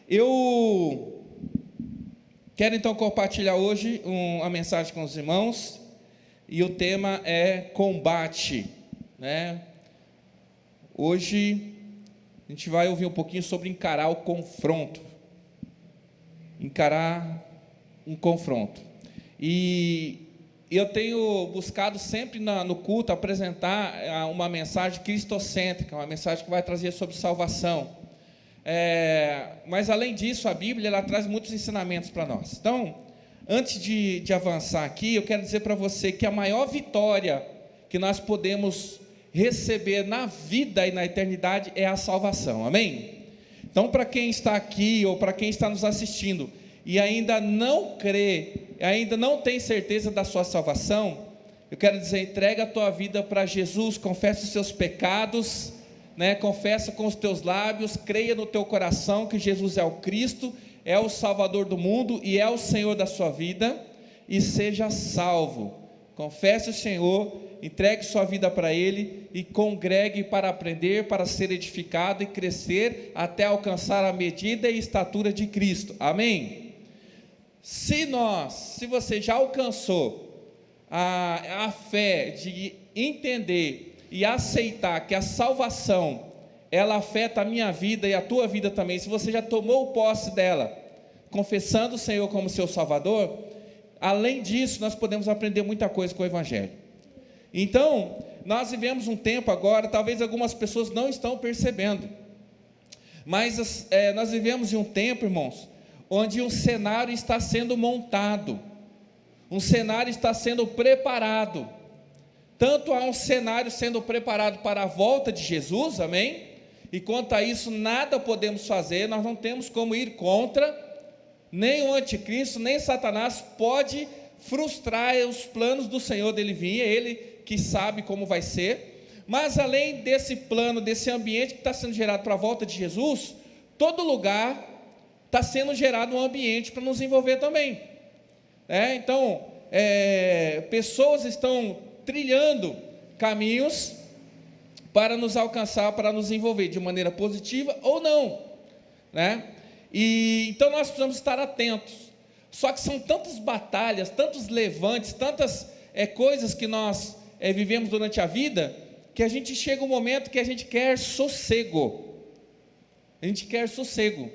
Eu quero então compartilhar hoje uma mensagem com os irmãos, e o tema é combate, né? Hoje a gente vai ouvir um pouquinho sobre encarar o confronto, encarar um confronto. E eu tenho buscado sempre no culto apresentar uma mensagem cristocêntrica, uma mensagem que vai trazer sobre salvação. Mas além disso, a Bíblia ela traz muitos ensinamentos para nós. Então, antes de avançar aqui, eu quero dizer para você que a maior vitória que nós podemos receber na vida e na eternidade é a salvação, amém? Então, para quem está aqui ou para quem está nos assistindo e ainda não crê, ainda não tem certeza da sua salvação, eu quero dizer, entrega a tua vida para Jesus, confessa os seus pecados, né? Confessa com os teus lábios, creia no teu coração que Jesus é o Cristo, é o Salvador do mundo e é o Senhor da sua vida, e seja salvo. Confesse o Senhor, entregue sua vida para Ele e congregue para aprender, para ser edificado e crescer até alcançar a medida e estatura de Cristo, amém? Se você já alcançou a fé de entender e aceitar que a salvação ela afeta a minha vida e a tua vida também, se você já tomou posse dela, confessando o Senhor como seu Salvador, além disso, nós podemos aprender muita coisa com o Evangelho. Então, nós vivemos um tempo agora, talvez algumas pessoas não estão percebendo, mas nós vivemos em um tempo, irmãos, onde um cenário está sendo montado, um cenário está sendo preparado. Tanto há um cenário sendo preparado para a volta de Jesus, amém? E quanto a isso, nada podemos fazer, nós não temos como ir contra, nem o anticristo, nem Satanás pode frustrar os planos do Senhor dele vir, é Ele que sabe como vai ser. Mas além desse plano, desse ambiente que está sendo gerado para a volta de Jesus, todo lugar está sendo gerado um ambiente para nos envolver também. Então, pessoas estão trilhando caminhos para nos alcançar, para nos envolver de maneira positiva ou não, né? E então nós precisamos estar atentos. Só que são tantas batalhas, tantos levantes, tantas coisas que nós vivemos durante a vida, que a gente chega um momento que a gente quer sossego. A gente quer sossego.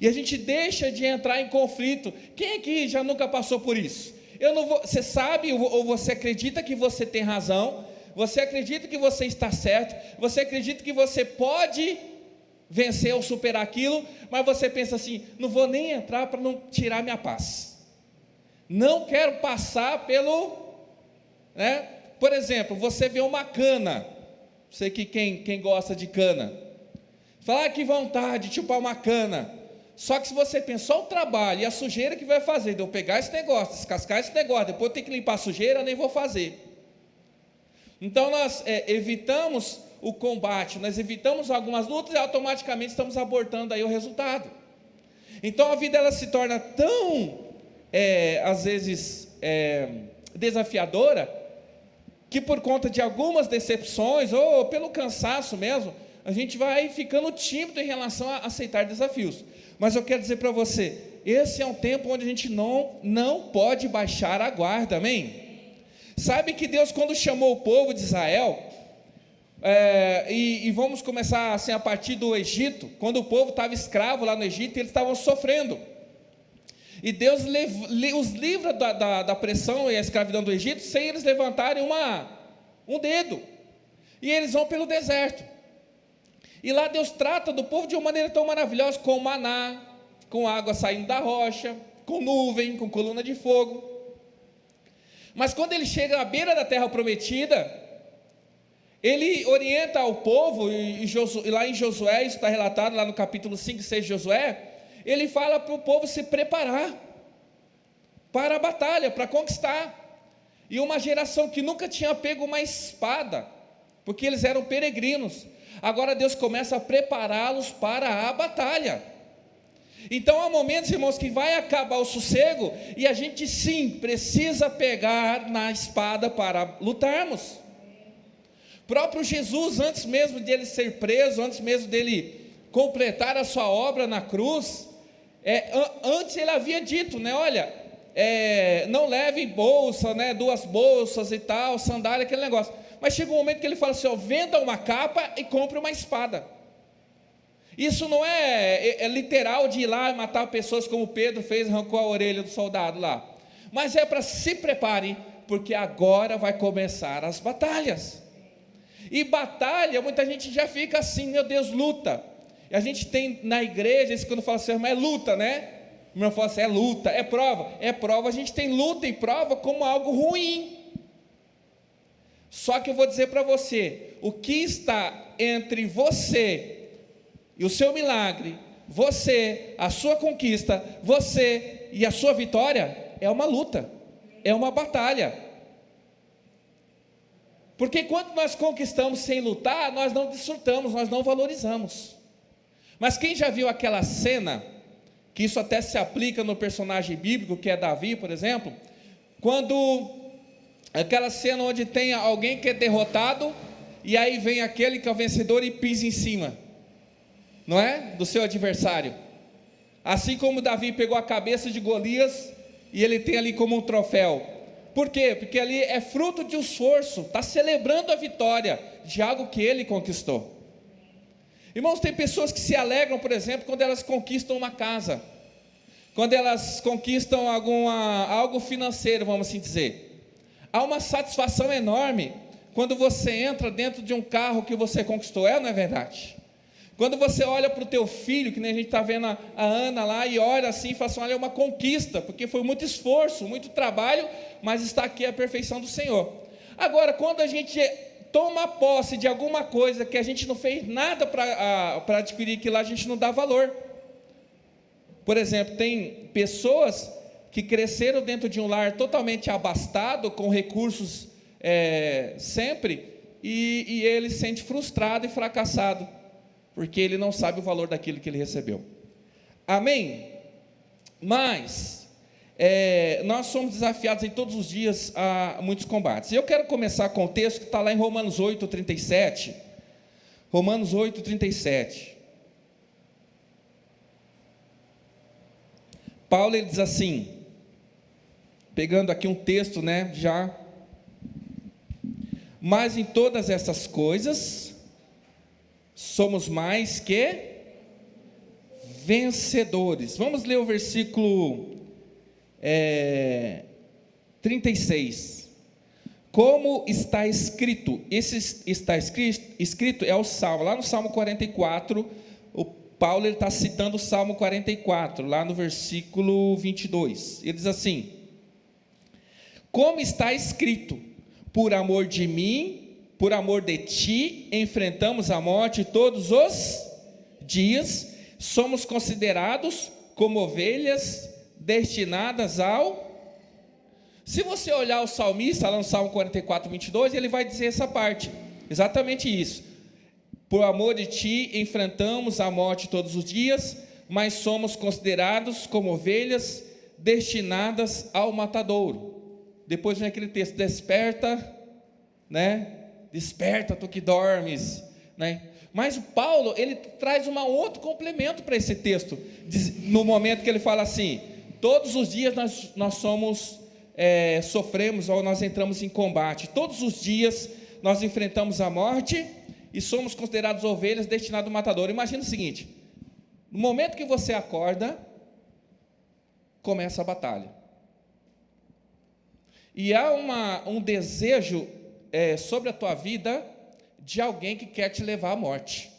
E a gente deixa de entrar em conflito. Quem aqui já nunca passou por isso? Você sabe ou você acredita que você tem razão, você acredita que você está certo, você acredita que você pode vencer ou superar aquilo, mas você pensa assim, não vou nem entrar para não tirar minha paz, não quero passar pelo, né? Por exemplo, você vê uma cana, sei que quem gosta de cana, fala, que vontade de chupar uma cana. Só que se você pensar o trabalho e a sujeira que vai fazer, de eu pegar esse negócio, descascar esse negócio, depois eu ter que limpar a sujeira, eu nem vou fazer. Então nós evitamos o combate, nós evitamos algumas lutas e automaticamente estamos abortando aí o resultado. Então a vida ela se torna tão, às vezes, desafiadora, que por conta de algumas decepções, ou pelo cansaço mesmo, a gente vai ficando tímido em relação a aceitar desafios. Mas eu quero dizer para você, esse é um tempo onde a gente não pode baixar a guarda, amém? Sabe que Deus, quando chamou o povo de Israel, e vamos começar assim a partir do Egito, quando o povo estava escravo lá no Egito, eles estavam sofrendo, e Deus os livra da pressão e a escravidão do Egito, sem eles levantarem um dedo, e eles vão pelo deserto. E lá Deus trata do povo de uma maneira tão maravilhosa, com maná, com água saindo da rocha, com nuvem, com coluna de fogo. Mas quando ele chega à beira da terra prometida, ele orienta ao povo, e lá em Josué, isso está relatado lá no capítulo 5 e 6 de Josué, ele fala para o povo se preparar para a batalha, para conquistar. E uma geração que nunca tinha pego uma espada, porque eles eram peregrinos, agora Deus começa a prepará-los para a batalha. Então há momentos, irmãos, que vai acabar o sossego, e a gente sim, precisa pegar na espada para lutarmos. Próprio Jesus, antes mesmo dele ser preso, antes mesmo dele completar a sua obra na cruz, Antes ele havia dito, né, olha, não levem bolsa, né, 2 bolsas e tal, sandália, aquele negócio. Mas chega um momento que ele fala assim, venda uma capa e compre uma espada. Isso não é literal de ir lá e matar pessoas como Pedro fez, arrancou a orelha do soldado lá. Mas é para se preparem, porque agora vai começar as batalhas. E batalha, muita gente já fica assim, meu Deus, luta. E a gente tem na igreja, isso quando fala assim, mas é luta, né? O irmão fala assim, é luta, é prova. É prova, a gente tem luta e prova como algo ruim. Só que eu vou dizer para você, o que está entre você e o seu milagre, você, a sua conquista, você e a sua vitória, é uma luta, é uma batalha. Porque quando nós conquistamos sem lutar, nós não desfrutamos, nós não valorizamos. Mas quem já viu aquela cena, que isso até se aplica no personagem bíblico, que é Davi, por exemplo, quando aquela cena onde tem alguém que é derrotado, e aí vem aquele que é o vencedor e pisa em cima, não é? Do seu adversário. Assim como Davi pegou a cabeça de Golias, e ele tem ali como um troféu. Por quê? Porque ali é fruto de um esforço, está celebrando a vitória de algo que ele conquistou. Irmãos, tem pessoas que se alegram, por exemplo, quando elas conquistam uma casa, quando elas conquistam algo financeiro, vamos assim dizer. Há uma satisfação enorme quando você entra dentro de um carro que você conquistou, não é verdade? Quando você olha para o teu filho, que nem a gente está vendo a Ana lá, e olha assim e fala assim, olha, é uma conquista, porque foi muito esforço, muito trabalho, mas está aqui a perfeição do Senhor. Agora, quando a gente toma posse de alguma coisa que a gente não fez nada para adquirir aquilo lá, a gente não dá valor. Por exemplo, tem pessoas que cresceram dentro de um lar totalmente abastado, com recursos sempre, e ele se sente frustrado e fracassado, porque ele não sabe o valor daquilo que ele recebeu. Amém? Mas nós somos desafiados em todos os dias a muitos combates. Eu quero começar com o texto que está lá em Romanos 8:37. Romanos 8:37. Paulo, ele diz assim, pegando aqui um texto, né, já: mas em todas essas coisas somos mais que vencedores. Vamos ler o versículo 36. Como está escrito, esse está escrito é o Salmo, lá no Salmo 44, o Paulo está citando o Salmo 44, lá no versículo 22, ele diz assim: como está escrito, por amor de mim, por amor de ti, enfrentamos a morte todos os dias, somos considerados como ovelhas destinadas ao... Se você olhar o salmista, lá no Salmo 44, 22, ele vai dizer essa parte, exatamente isso: por amor de ti, enfrentamos a morte todos os dias, mas somos considerados como ovelhas destinadas ao matadouro. Depois vem aquele texto: desperta, né? Desperta, tu que dormes, né? Mas o Paulo, ele traz um outro complemento para esse texto, no momento que ele fala assim: todos os dias nós somos, sofremos, ou nós entramos em combate, todos os dias nós enfrentamos a morte e somos considerados ovelhas destinadas ao matador. Imagina o seguinte: no momento que você acorda, começa a batalha, e há um desejo sobre a tua vida de alguém que quer te levar à morte,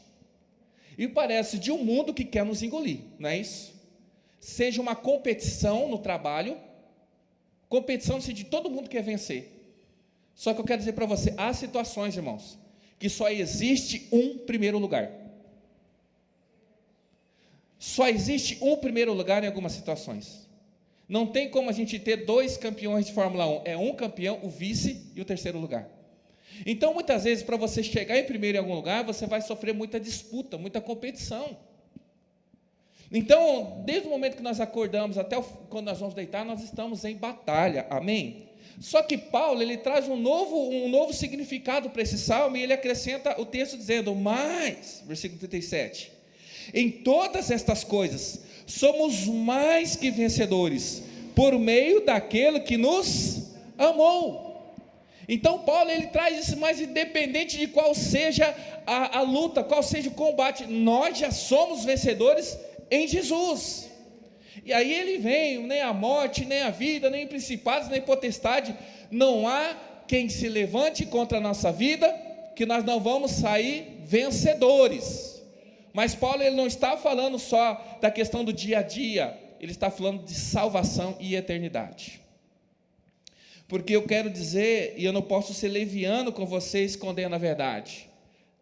e parece de um mundo que quer nos engolir, não é isso? Seja uma competição no trabalho, competição no sentido de todo mundo quer vencer. Só que eu quero dizer para você, há situações, irmãos, que só existe um primeiro lugar. Só existe um primeiro lugar em algumas situações. Não tem como a gente ter 2 campeões de Fórmula 1, é um campeão, o vice e o terceiro lugar. Então, muitas vezes, para você chegar em primeiro em algum lugar, você vai sofrer muita disputa, muita competição. Então, desde o momento que nós acordamos até quando nós vamos deitar, nós estamos em batalha, amém? Só que Paulo, ele traz um novo significado para esse salmo, e ele acrescenta o texto dizendo: mas, versículo 37, em todas estas coisas, somos mais que vencedores, por meio daquele que nos amou. Então Paulo, ele traz isso, mas independente de qual seja a luta, qual seja o combate, nós já somos vencedores em Jesus. E aí ele vem, nem a morte, nem a vida, nem principados, nem potestade, não há quem se levante contra a nossa vida, que nós não vamos sair vencedores. Mas Paulo, ele não está falando só da questão do dia a dia, ele está falando de salvação e eternidade. Porque eu quero dizer, e eu não posso ser leviano com você escondendo a verdade,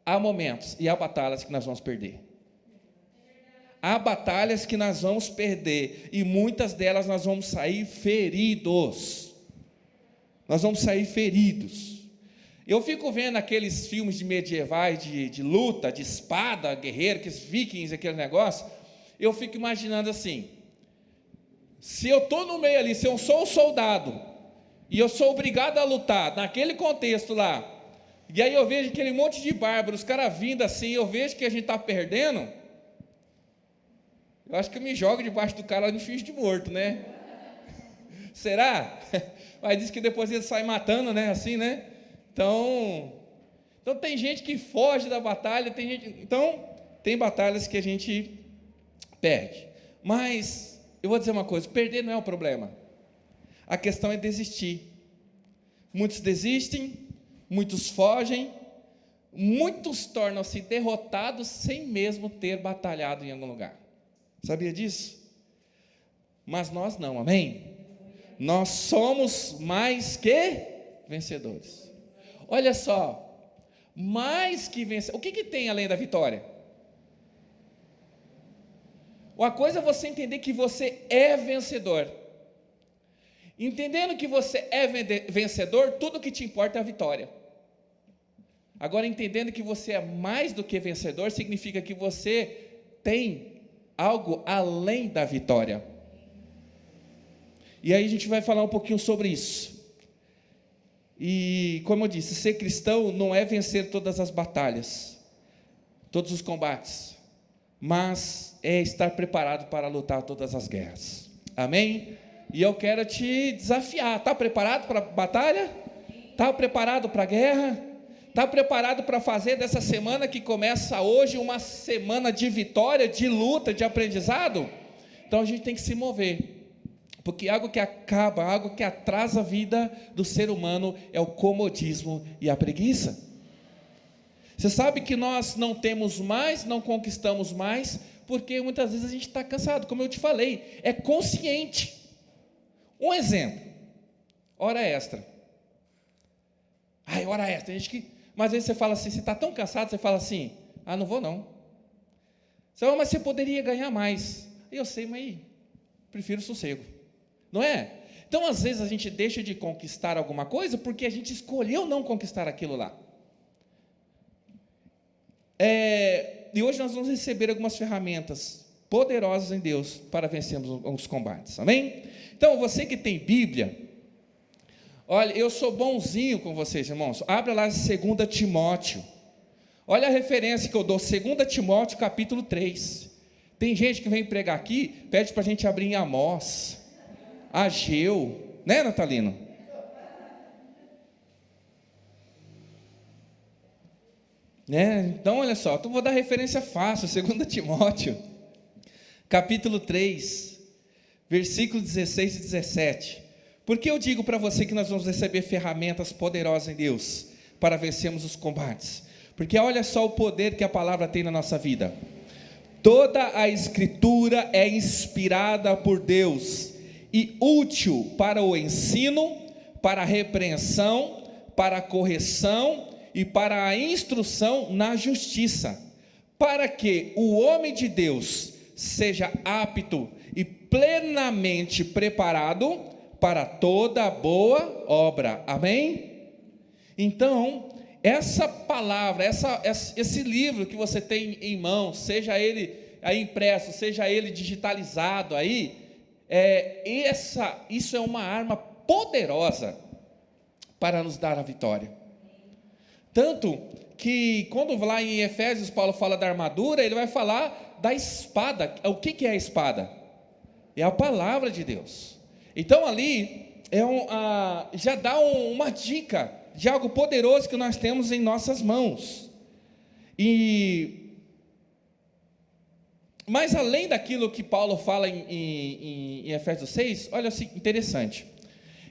há momentos e há batalhas que nós vamos perder. Há batalhas que nós vamos perder, e muitas delas nós vamos sair feridos. Nós vamos sair feridos. Eu fico vendo aqueles filmes de medievais, de luta, de espada, guerreiro, aqueles vikings, aquele negócio. Eu fico imaginando assim: se eu estou no meio ali, se eu sou um soldado, e eu sou obrigado a lutar, naquele contexto lá, e aí eu vejo aquele monte de bárbaros, os caras vindo assim, eu vejo que a gente está perdendo, eu acho que eu me jogo debaixo do cara e me finjo de morto, né? Será? Mas diz que depois ele sai matando, né? Assim, né? Então tem gente que foge da batalha, tem batalhas que a gente perde. Mas eu vou dizer uma coisa: perder não é o problema. A questão é desistir. Muitos desistem, muitos fogem, muitos tornam-se derrotados sem mesmo ter batalhado em algum lugar. Sabia disso? Mas nós não, amém? Nós somos mais que vencedores. Olha só, mais que vencedores. O que tem além da vitória? Uma coisa é você entender que você é vencedor. Entendendo que você é vencedor, tudo que te importa é a vitória. Agora, entendendo que você é mais do que vencedor, significa que você tem algo além da vitória. E aí a gente vai falar um pouquinho sobre isso. E, como eu disse, ser cristão não é vencer todas as batalhas, todos os combates, mas é estar preparado para lutar todas as guerras. Amém? E eu quero te desafiar. Está preparado para a batalha? Está preparado para a guerra? Está preparado para fazer dessa semana que começa hoje uma semana de vitória, de luta, de aprendizado? Então a gente tem que se mover, porque algo que acaba, algo que atrasa a vida do ser humano é o comodismo e a preguiça. Você sabe que nós não temos mais, não conquistamos mais, porque muitas vezes a gente está cansado, como eu te falei, é consciente. Um exemplo, hora extra. Hora extra, mas às vezes você fala assim, você está tão cansado, você fala assim, não vou não. Você fala, mas você poderia ganhar mais. Eu sei, mas prefiro sossego, não é? Então às vezes a gente deixa de conquistar alguma coisa, porque a gente escolheu não conquistar aquilo lá. E hoje nós vamos receber algumas ferramentas poderosas em Deus, para vencermos os combates, amém? Então você que tem Bíblia, olha, eu sou bonzinho com vocês, irmãos. Abra lá 2 Timóteo. Olha a referência que eu dou, 2 Timóteo, capítulo 3. Tem gente que vem pregar aqui, pede para a gente abrir em Amós, Ageu, né, Natalino? Então, olha só, então vou dar referência fácil, 2 Timóteo, capítulo 3, versículos 16 e 17. Porque eu digo para você que nós vamos receber ferramentas poderosas em Deus para vencermos os combates? Porque olha só o poder que a palavra tem na nossa vida. Toda a Escritura é inspirada por Deus e útil para o ensino, para a repreensão, para a correção e para a instrução na justiça, para que o homem de Deus seja apto e plenamente preparado para toda boa obra, amém? Então, essa palavra, esse livro que você tem em mãos, seja ele aí impresso, seja ele digitalizado aí, isso é uma arma poderosa para nos dar a vitória. Tanto que quando lá em Efésios Paulo fala da armadura, ele vai falar da espada. O que é a espada? É a palavra de Deus. Então ali já dá uma dica de algo poderoso que nós temos em nossas mãos. Mas além daquilo que Paulo fala em Efésios 6, olha assim, interessante,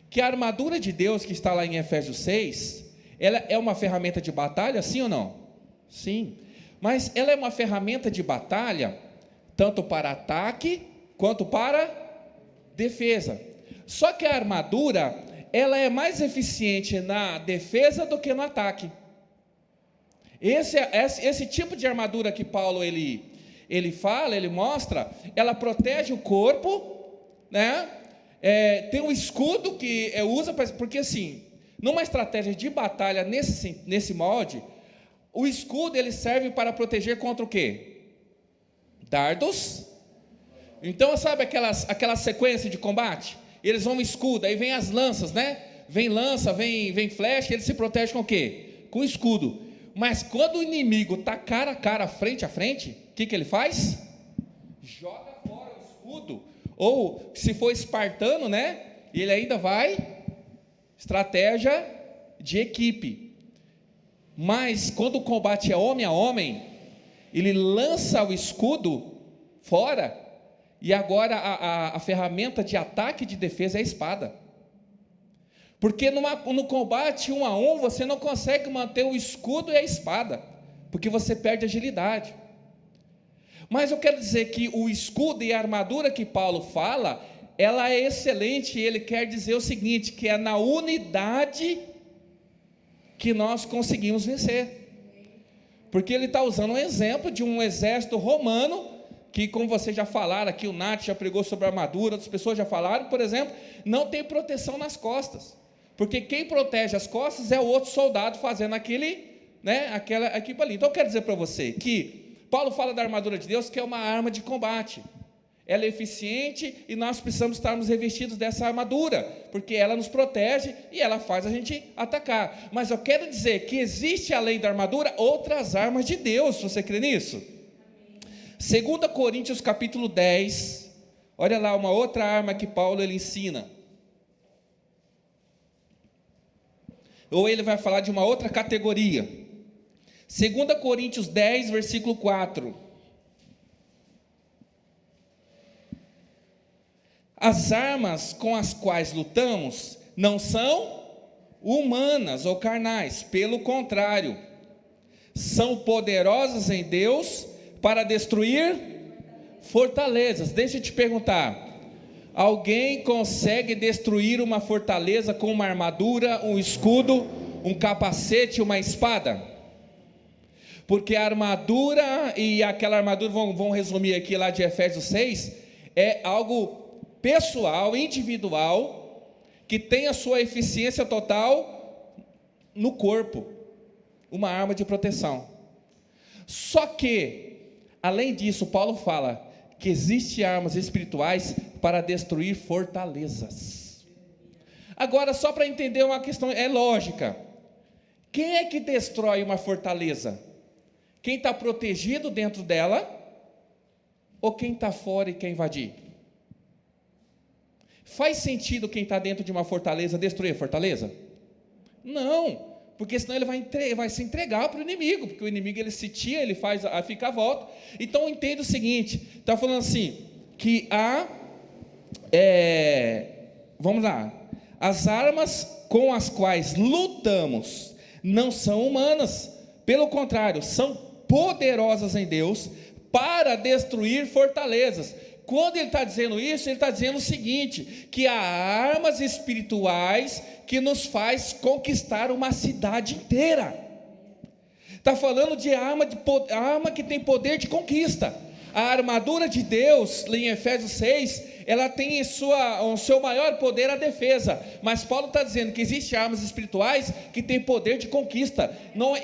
que a armadura de Deus que está lá em Efésios 6, ela é uma ferramenta de batalha, sim ou não? Sim, mas ela é uma ferramenta de batalha, tanto para ataque, quanto para defesa. Só que a armadura, ela é mais eficiente na defesa do que no ataque. Esse tipo de armadura que Paulo, ele fala, ele mostra, ela protege o corpo, né? Tem um escudo que usa, porque assim, numa estratégia de batalha nesse molde, o escudo ele serve para proteger contra o quê? Dardos. Então, sabe aquela sequência de combate? Eles vão escudo, aí vem as lanças, né? Vem lança, vem flecha, eles se protegem com o quê? Com escudo. Mas quando o inimigo está cara a cara, frente a frente, o que ele faz? Joga fora o escudo. Ou, se for espartano, né? Ele ainda vai, estratégia de equipe. Mas, quando o combate é homem a homem, ele lança o escudo fora, e agora a ferramenta de ataque e de defesa é a espada. Porque no combate 1 a 1, você não consegue manter o escudo e a espada, porque você perde agilidade. Mas eu quero dizer que o escudo e a armadura que Paulo fala, ela é excelente, e ele quer dizer o seguinte, que é na unidade que nós conseguimos vencer. Porque ele está usando um exemplo de um exército romano, que, como vocês já falaram aqui, o Nath já pregou sobre a armadura, outras pessoas já falaram, por exemplo, não tem proteção nas costas, porque quem protege as costas é o outro soldado fazendo aquela equipe ali. Então eu quero dizer para você que Paulo fala da armadura de Deus, que é uma arma de combate, ela é eficiente, e nós precisamos estarmos revestidos dessa armadura, porque ela nos protege e ela faz a gente atacar. Mas eu quero dizer que existe, além da armadura, outras armas de Deus. Você crê nisso? 2 Coríntios capítulo 10, olha lá uma outra arma que Paulo ele ensina, ou ele vai falar de uma outra categoria. 2 Coríntios 10, versículo 4, as armas com as quais lutamos não são humanas ou carnais, pelo contrário, são poderosas em Deus para destruir fortalezas. Deixa eu te perguntar, alguém consegue destruir uma fortaleza com uma armadura, um escudo, um capacete, uma espada? Porque a armadura, e aquela armadura, vamos resumir aqui lá de Efésios 6, é algo pessoal, individual, que tem a sua eficiência total no corpo, uma arma de proteção. Só que, além disso, Paulo fala que existem armas espirituais para destruir fortalezas. Agora, só para entender uma questão, é lógica, quem é que destrói uma fortaleza? Quem está protegido dentro dela, ou quem está fora e quer invadir? Faz sentido quem está dentro de uma fortaleza destruir a fortaleza? Não, porque senão ele vai se entregar para o inimigo, porque o inimigo ele sitia, ele fica à volta. Então entenda o seguinte, está falando assim, que vamos lá, as armas com as quais lutamos não são humanas, pelo contrário, são poderosas em Deus para destruir fortalezas. Quando ele está dizendo isso, ele está dizendo o seguinte, que há armas espirituais que nos faz conquistar uma cidade inteira. Está falando de arma que tem poder de conquista. A armadura de Deus, em Efésios 6, ela tem o seu maior poder a defesa, mas Paulo está dizendo que existem armas espirituais que têm poder de conquista,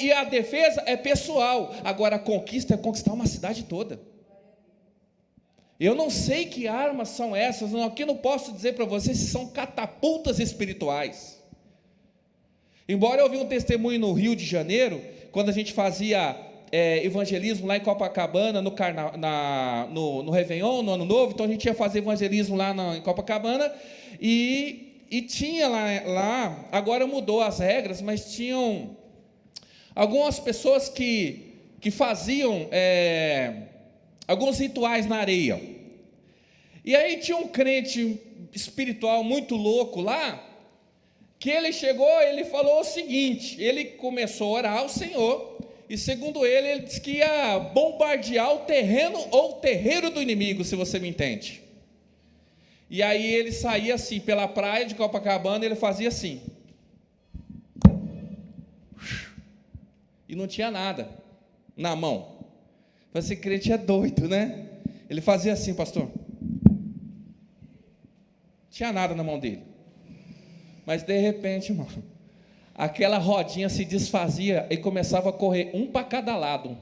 e a defesa é pessoal, agora a conquista é conquistar uma cidade toda. Eu não sei que armas são essas, aqui não posso dizer para vocês se são catapultas espirituais. Embora eu vi um testemunho no Rio de Janeiro, quando a gente fazia evangelismo lá em Copacabana, no Réveillon, no Ano Novo, então a gente ia fazer evangelismo lá em Copacabana, e tinha lá, agora mudou as regras, mas tinham algumas pessoas que faziam alguns rituais na areia. E aí tinha um crente espiritual muito louco lá, que ele chegou, ele falou o seguinte, ele começou a orar ao Senhor, e segundo ele disse que ia bombardear o terreno ou o terreiro do inimigo, se você me entende. E aí ele saía assim, pela praia de Copacabana, ele fazia assim, e não tinha nada na mão. Esse crente é doido, né? Ele fazia assim, pastor, não tinha nada na mão dele, mas de repente, irmão, aquela rodinha se desfazia e começava a correr um para cada lado,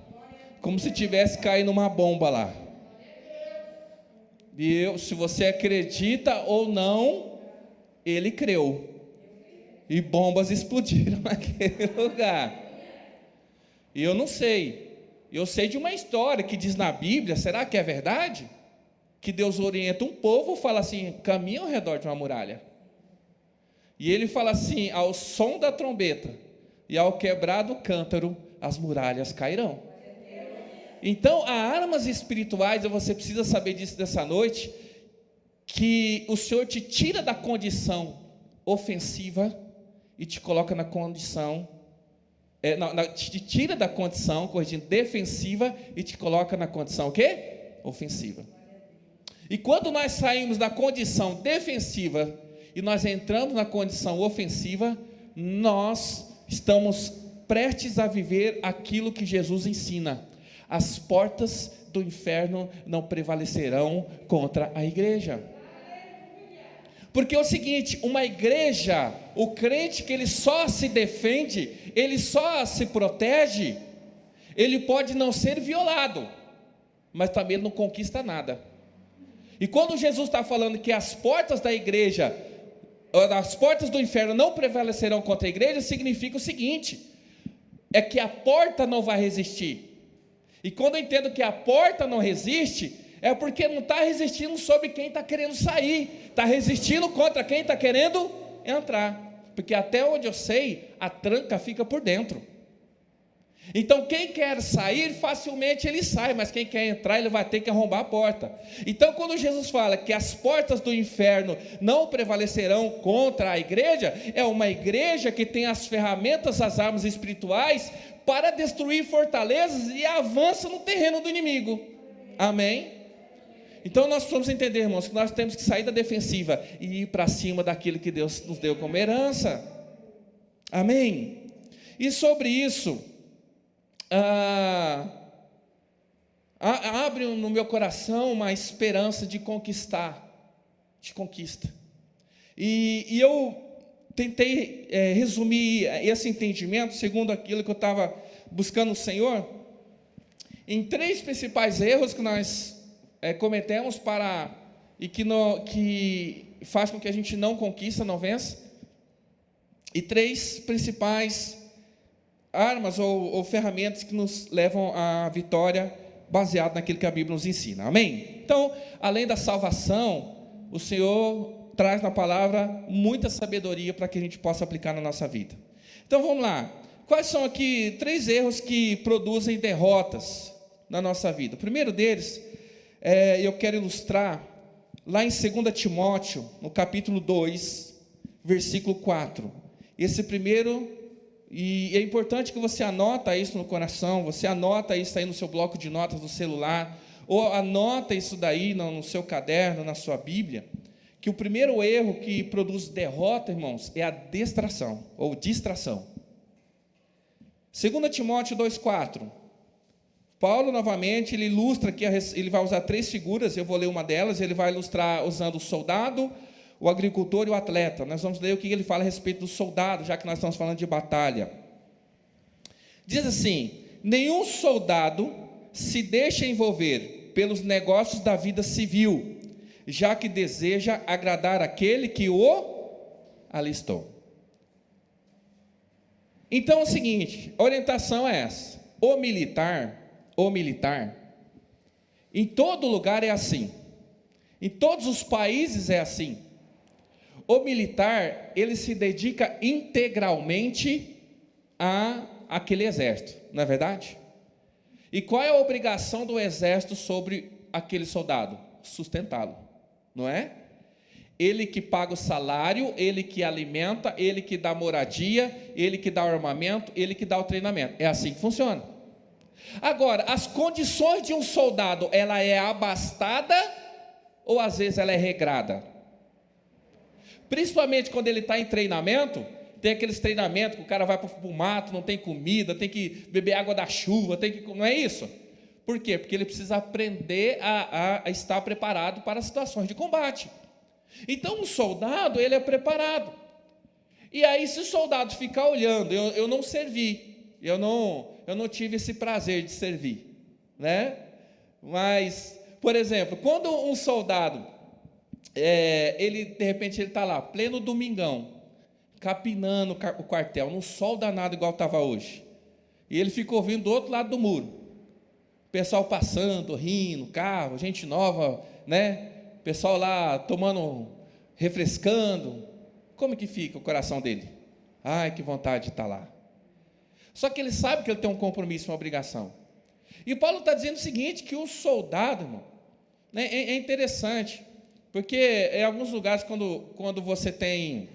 como se tivesse caído uma bomba lá. E se você acredita ou não, ele creu, e bombas explodiram naquele lugar. E eu não sei, eu sei de uma história que diz na Bíblia, será que é verdade? Que Deus orienta um povo, fala assim, caminha ao redor de uma muralha. E ele fala assim, ao som da trombeta e ao quebrar do cântaro, as muralhas cairão. Então, há armas espirituais, e você precisa saber disso dessa noite, que o Senhor te tira da condição ofensiva e te coloca na condição, te tira da condição, corrigindo, defensiva e te coloca na condição o quê? Ofensiva. E quando nós saímos da condição defensiva e nós entramos na condição ofensiva, nós estamos prestes a viver aquilo que Jesus ensina. As portas do inferno não prevalecerão contra a igreja. Porque é o seguinte, uma igreja, o crente que ele só se defende, ele só se protege, ele pode não ser violado, mas também ele não conquista nada. E quando Jesus está falando que as portas da igreja, as portas do inferno não prevalecerão contra a igreja, significa o seguinte, é que a porta não vai resistir. E quando eu entendo que a porta não resiste, é porque não está resistindo sobre quem está querendo sair, está resistindo contra quem está querendo entrar, porque até onde eu sei, a tranca fica por dentro. Então quem quer sair, facilmente ele sai, mas quem quer entrar, ele vai ter que arrombar a porta. Então quando Jesus fala que as portas do inferno não prevalecerão contra a igreja, é uma igreja que tem as ferramentas, as armas espirituais, para destruir fortalezas e avança no terreno do inimigo. Amém? Então nós precisamos entender, irmãos, que nós temos que sair da defensiva e ir para cima daquilo que Deus nos deu como herança. Amém? E sobre isso, abre no meu coração uma esperança de conquista. E eu tentei resumir esse entendimento, segundo aquilo que eu estava buscando no Senhor, em 3 principais erros que nós cometemos e que faz com que a gente não conquista, não vença, e 3 principais armas ou ferramentas que nos levam à vitória, baseado naquilo que a Bíblia nos ensina. Amém? Então, além da salvação, o Senhor traz na palavra muita sabedoria para que a gente possa aplicar na nossa vida. Então vamos lá, quais são aqui 3 erros que produzem derrotas na nossa vida? O primeiro deles, eu quero ilustrar lá em 2 Timóteo, no capítulo 2, versículo 4. Esse primeiro, e é importante que você anota isso no coração, você anota isso aí no seu bloco de notas do celular, ou anota isso daí no seu caderno, na sua Bíblia, que o primeiro erro que produz derrota, irmãos, é a distração, ou distração. 2 Timóteo 2,4, Paulo, novamente, ele ilustra aqui, ele vai usar 3 figuras, eu vou ler uma delas, ele vai ilustrar usando o soldado, o agricultor e o atleta. Nós vamos ler o que ele fala a respeito do soldado, já que nós estamos falando de batalha. Diz assim, nenhum soldado se deixa envolver pelos negócios da vida civil, já que deseja agradar aquele que o alistou. Então é o seguinte, a orientação é essa: o militar, em todo lugar é assim, em todos os países é assim. O militar, ele se dedica integralmente àquele exército, não é verdade? E qual é a obrigação do exército sobre aquele soldado? Sustentá-lo, não é? Ele que paga o salário, ele que alimenta, ele que dá moradia, ele que dá o armamento, ele que dá o treinamento. É assim que funciona. Agora, as condições de um soldado, ela é abastada ou às vezes ela é regrada? Principalmente quando ele está em treinamento, tem aqueles treinamentos que o cara vai para o mato, não tem comida, tem que beber água da chuva, não é isso? Por quê? Porque ele precisa aprender a estar preparado para situações de combate. Então, um soldado, ele é preparado. E aí, se o soldado ficar olhando, eu não servi, eu não tive esse prazer de servir, né? Mas, por exemplo, quando um soldado, de repente ele está lá, pleno domingão, capinando o quartel, num sol danado igual estava hoje, e ele fica ouvindo do outro lado do muro, o pessoal passando, rindo, carro, gente nova, né? Pessoal lá tomando, refrescando. Como que fica o coração dele? Ai, que vontade de estar lá. Só que ele sabe que ele tem um compromisso, uma obrigação. E Paulo está dizendo o seguinte, que o soldado, irmão, né, é interessante, porque em alguns lugares, quando você tem,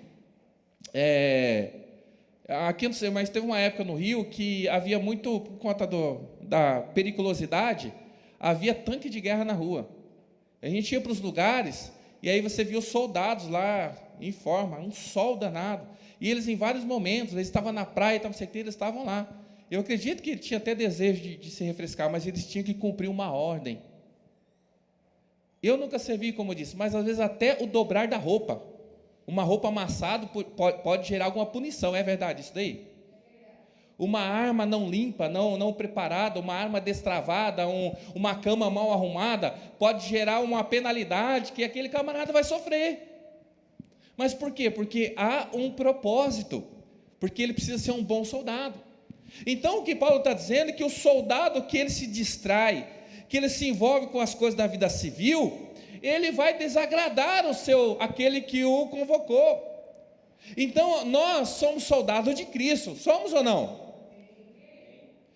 aqui não sei, mas teve uma época no Rio que havia muito, por conta da periculosidade, havia tanque de guerra na rua. A gente ia para os lugares, e aí você via os soldados lá, em forma, um sol danado, e eles em vários momentos, eles estavam na praia, estavam certeiros, eles estavam lá. Eu acredito que ele tinha até desejo de se refrescar, mas eles tinham que cumprir uma ordem. Eu nunca servi, como eu disse, mas às vezes até o dobrar da roupa, uma roupa amassada pode gerar alguma punição, é verdade isso daí? Uma arma não limpa, não preparada, uma arma destravada, uma cama mal arrumada, pode gerar uma penalidade que aquele camarada vai sofrer. Mas por quê? Porque há um propósito, porque ele precisa ser um bom soldado. Então o que Paulo está dizendo é que o soldado que ele se distrai, que ele se envolve com as coisas da vida civil, ele vai desagradar aquele que o convocou. Então nós somos soldados de Cristo, somos ou não?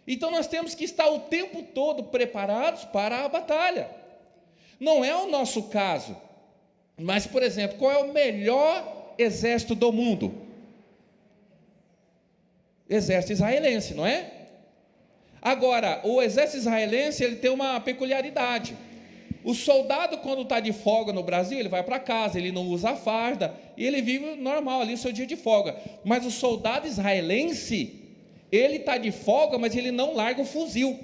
Então nós temos que estar o tempo todo preparados para a batalha. Não é o nosso caso, mas, por exemplo, qual é o melhor exército do mundo? Exército israelense, não é? Agora, o exército israelense, ele tem uma peculiaridade. O soldado, quando está de folga no Brasil, ele vai para casa, ele não usa a farda, e ele vive normal ali o seu dia de folga. Mas o soldado israelense, ele está de folga, mas ele não larga o fuzil,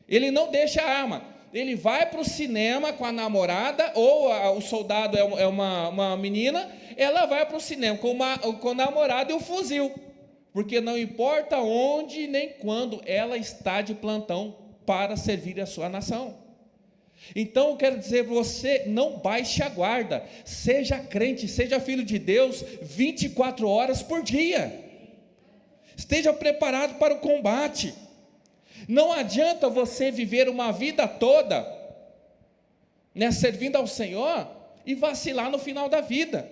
ele não deixa a arma, ele vai para o cinema com a namorada, ou o soldado é uma menina, ela vai para o cinema com a namorada e o fuzil, porque não importa onde nem quando ela está de plantão para servir a sua nação. Então eu quero dizer para você, não baixe a guarda, seja crente, seja filho de Deus 24 horas por dia. Esteja preparado para o combate. Não adianta você viver uma vida toda, né, servindo ao Senhor e vacilar no final da vida.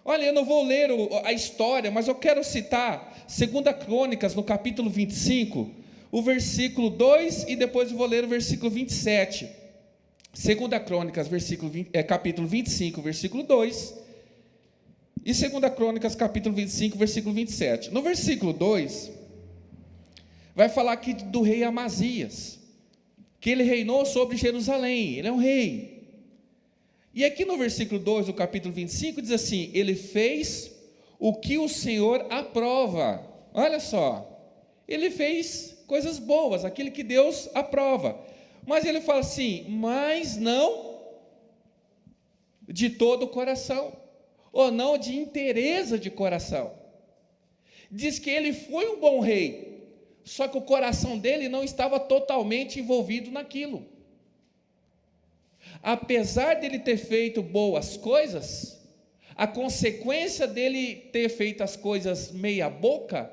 Olha, eu não vou ler a história, mas eu quero citar 2 Crônicas, no capítulo 25, o versículo 2, e depois eu vou ler o versículo 27. 2 Crônicas, capítulo 25, versículo 2, e 2 Crônicas, capítulo 25, versículo 27. No versículo 2, vai falar aqui do rei Amazias, que ele reinou sobre Jerusalém, ele é um rei. E aqui no versículo 2 do capítulo 25, diz assim: ele fez o que o Senhor aprova. Olha só, ele fez coisas boas, aquilo que Deus aprova. Mas ele fala assim, mas não de todo o coração, ou não de inteireza de coração. Diz que ele foi um bom rei, só que o coração dele não estava totalmente envolvido naquilo. Apesar dele ter feito boas coisas, a consequência dele ter feito as coisas meia boca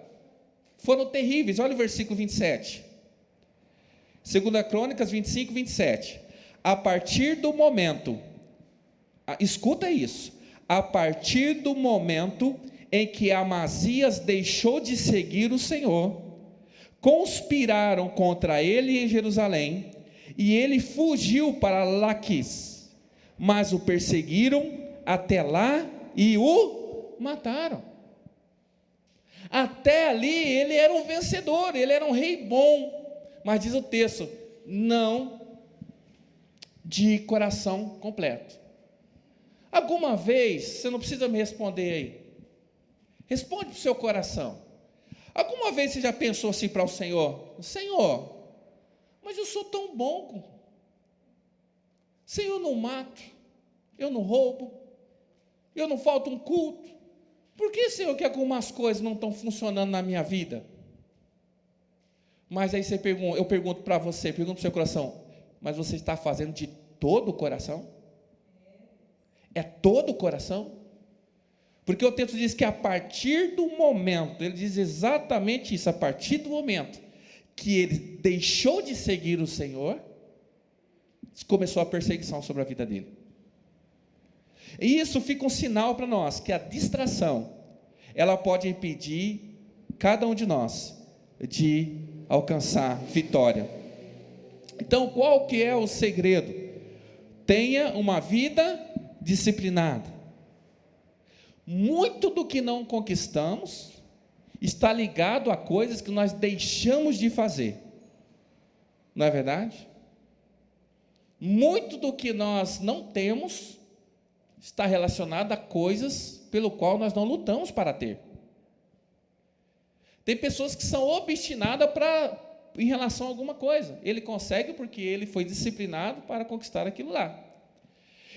foram terríveis. Olha o versículo 27. 2 Crônicas 25, 27. A partir do momento, escuta isso, a partir do momento em que Amazias deixou de seguir o Senhor, conspiraram contra ele em Jerusalém, e ele fugiu para Laquis, mas o perseguiram até lá e o mataram. Até ali ele era um vencedor, ele era um rei bom, mas diz o texto, não de coração completo. Alguma vez, você não precisa me responder aí, responde para o seu coração. Alguma vez você já pensou assim para o Senhor: Senhor, mas eu sou tão bom, Senhor, eu não mato, eu não roubo, eu não falto um culto, por que, Senhor, que algumas coisas não estão funcionando na minha vida? Mas aí eu pergunto para você, pergunto para o seu coração, mas você está fazendo de todo o coração? É todo o coração? Porque o texto diz que a partir do momento, ele diz exatamente isso, a partir do momento que ele deixou de seguir o Senhor, começou a perseguição sobre a vida dele. E isso fica um sinal para nós, que a distração, ela pode impedir cada um de nós de alcançar vitória. Então, qual que é o segredo? Tenha uma vida disciplinada. Muito do que não conquistamos está ligado a coisas que nós deixamos de fazer, não é verdade? Muito do que nós não temos está relacionado a coisas pelo qual nós não lutamos para ter. Tem pessoas que são obstinadas em relação a alguma coisa. Ele consegue porque ele foi disciplinado para conquistar aquilo lá.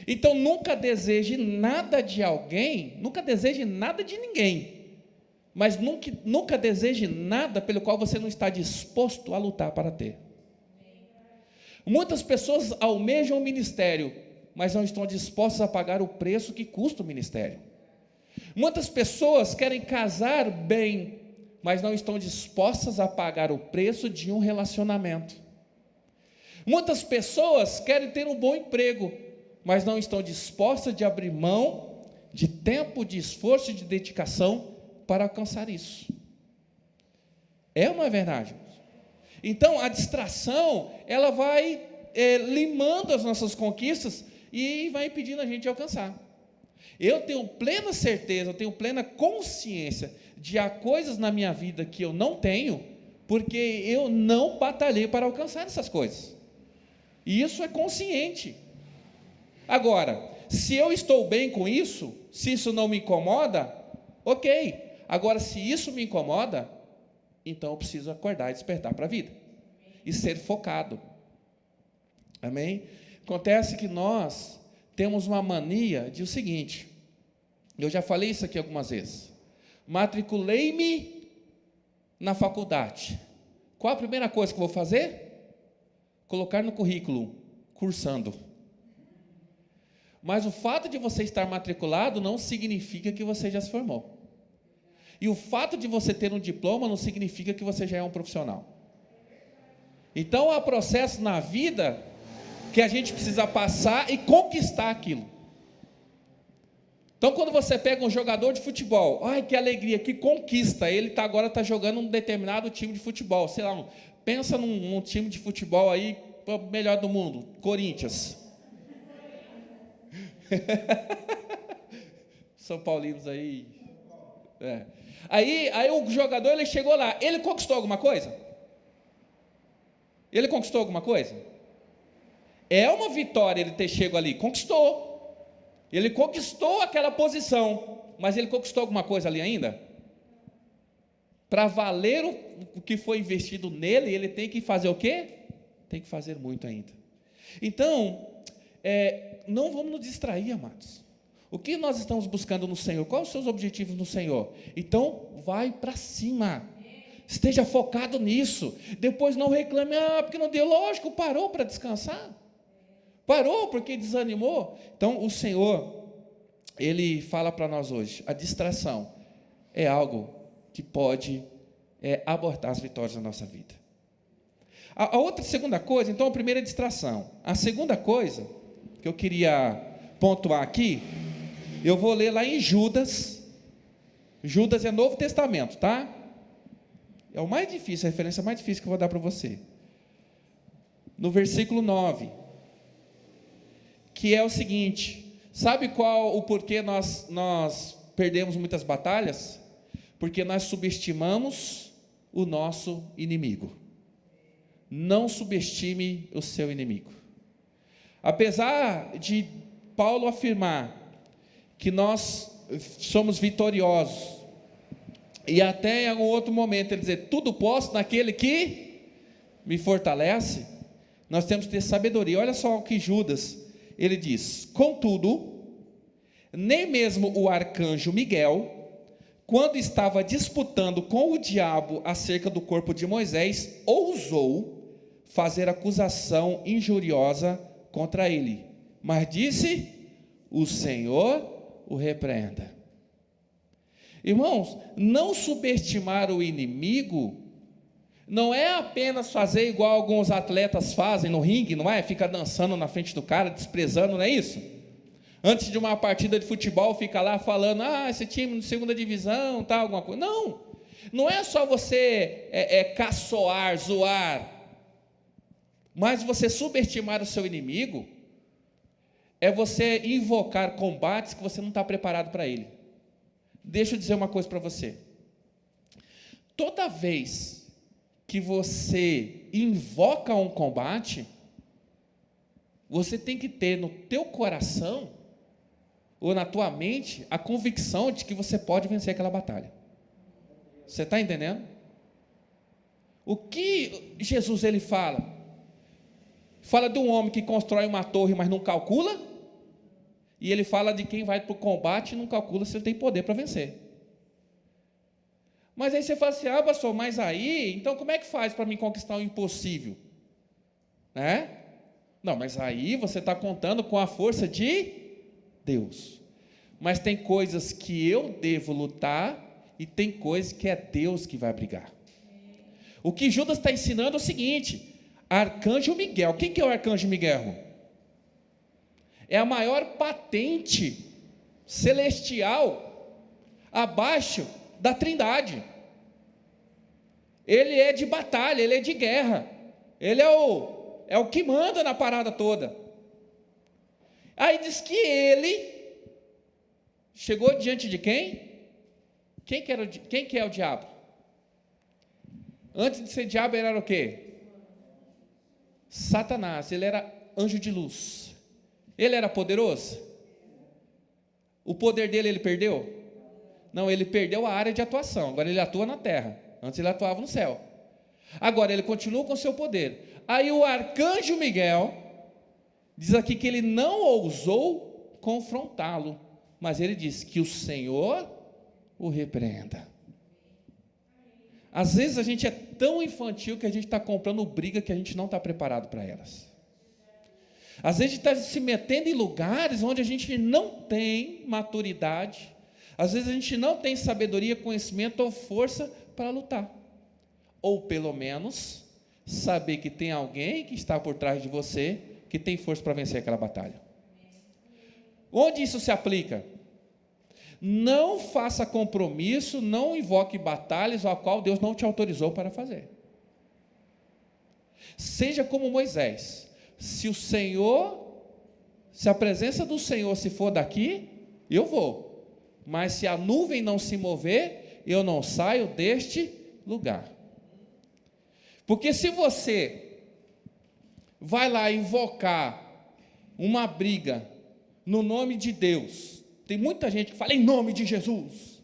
Então, nunca deseje nada de alguém, nunca deseje nada de ninguém, mas nunca deseje nada pelo qual você não está disposto a lutar para ter. Muitas pessoas almejam o ministério, mas não estão dispostas a pagar o preço que custa o ministério. Muitas pessoas querem casar bem, mas não estão dispostas a pagar o preço de um relacionamento. Muitas pessoas querem ter um bom emprego, mas não estão dispostas a abrir mão de tempo, de esforço e de dedicação para alcançar isso. É ou não é verdade? Então, a distração, ela vai limando as nossas conquistas e vai impedindo a gente de alcançar. Eu tenho plena certeza, eu tenho plena consciência de há coisas na minha vida que eu não tenho, porque eu não batalhei para alcançar essas coisas. E isso é consciente. Agora, se eu estou bem com isso, se isso não me incomoda, ok. Agora, se isso me incomoda, então eu preciso acordar e despertar para a vida. E ser focado. Amém? Acontece que nós temos uma mania de o seguinte, eu já falei isso aqui algumas vezes, matriculei-me na faculdade. Qual a primeira coisa que eu vou fazer? Colocar no currículo, cursando. Mas o fato de você estar matriculado não significa que você já se formou. E o fato de você ter um diploma não significa que você já é um profissional. Então há processos na vida que a gente precisa passar e conquistar aquilo. Então, quando você pega um jogador de futebol, ai, que alegria, que conquista, ele agora está jogando um determinado time de futebol, sei lá, pensa num time de futebol aí, melhor do mundo, Corinthians. São Paulinos aí. Aí o jogador, ele chegou lá, ele conquistou alguma coisa? Ele conquistou alguma coisa? É uma vitória ele ter chegado ali, conquistou. Ele conquistou aquela posição, mas ele conquistou alguma coisa ali ainda? Para valer o que foi investido nele, ele tem que fazer o quê? Tem que fazer muito ainda. Então, não vamos nos distrair, amados. O que nós estamos buscando no Senhor? Quais os seus objetivos no Senhor? Então, vai para cima. Esteja focado nisso. Depois não reclame, porque não deu. Lógico, parou para descansar. Parou porque desanimou. Então, o Senhor, Ele fala para nós hoje, a distração é algo que pode é abortar as vitórias da nossa vida. A outra, segunda coisa, então a primeira é distração. A segunda coisa que eu queria pontuar aqui, eu vou ler lá em Judas. Judas é Novo Testamento, tá? É o mais difícil, a referência mais difícil que eu vou dar para você. No versículo 9, que é o seguinte: sabe qual o porquê nós perdemos muitas batalhas? Porque nós subestimamos o nosso inimigo. Não subestime o seu inimigo. Apesar de Paulo afirmar que nós somos vitoriosos, e até em algum outro momento ele dizer, tudo posso naquele que me fortalece, nós temos que ter sabedoria. Olha só o que Judas, ele diz: contudo, nem mesmo o arcanjo Miguel, quando estava disputando com o diabo acerca do corpo de Moisés, ousou fazer acusação injuriosa contra ele, mas disse: o Senhor o repreenda. Irmãos, não subestimar o inimigo não é apenas fazer igual alguns atletas fazem no ringue, não é? Fica dançando na frente do cara, desprezando, não é isso? Antes de uma partida de futebol, fica lá falando, esse time de segunda divisão, tal, alguma coisa. Não, não é só você caçoar, zoar, mas você subestimar o seu inimigo, é você invocar combates que você não está preparado para ele. Deixa eu dizer uma coisa para você. Toda vez que você invoca um combate, você tem que ter no teu coração, ou na tua mente, a convicção de que você pode vencer aquela batalha. Você está entendendo? O que Jesus ele fala? Fala de um homem que constrói uma torre, mas não calcula, e ele fala de quem vai para o combate e não calcula se ele tem poder para vencer. Mas aí você fala assim, pastor, mas aí, então como é que faz para mim conquistar o impossível? Né? Não, mas aí você está contando com a força de Deus. Mas tem coisas que eu devo lutar e tem coisas que é Deus que vai brigar. O que Judas está ensinando é o seguinte: Arcanjo Miguel. Quem que é o Arcanjo Miguel, irmão? É a maior patente celestial abaixo da Trindade. Ele é de batalha, ele é de guerra. Ele é o que manda na parada toda. Aí diz que ele chegou diante de quem? Quem que é o diabo? Antes de ser diabo, ele era o quê? Satanás. Ele era anjo de luz. Ele era poderoso? O poder dele ele perdeu? Não, ele perdeu a área de atuação. Agora ele atua na terra. Antes ele atuava no céu. Agora ele continua com o seu poder. Aí o arcanjo Miguel diz aqui que ele não ousou confrontá-lo, mas ele disse que o Senhor o repreenda. Às vezes a gente é tão infantil que a gente está comprando briga que a gente não está preparado para elas. Às vezes a gente está se metendo em lugares onde a gente não tem maturidade, às vezes a gente não tem sabedoria, conhecimento ou força para lutar, ou pelo menos saber que tem alguém que está por trás de você, que tem força para vencer aquela batalha. Onde isso se aplica? Não faça compromisso, não invoque batalhas ao qual Deus não te autorizou para fazer. Seja como Moisés. Se a presença do Senhor se for daqui, eu vou. Mas se a nuvem não se mover, eu não saio deste lugar. Porque se você vai lá invocar uma briga no nome de Deus, tem muita gente que fala em nome de Jesus.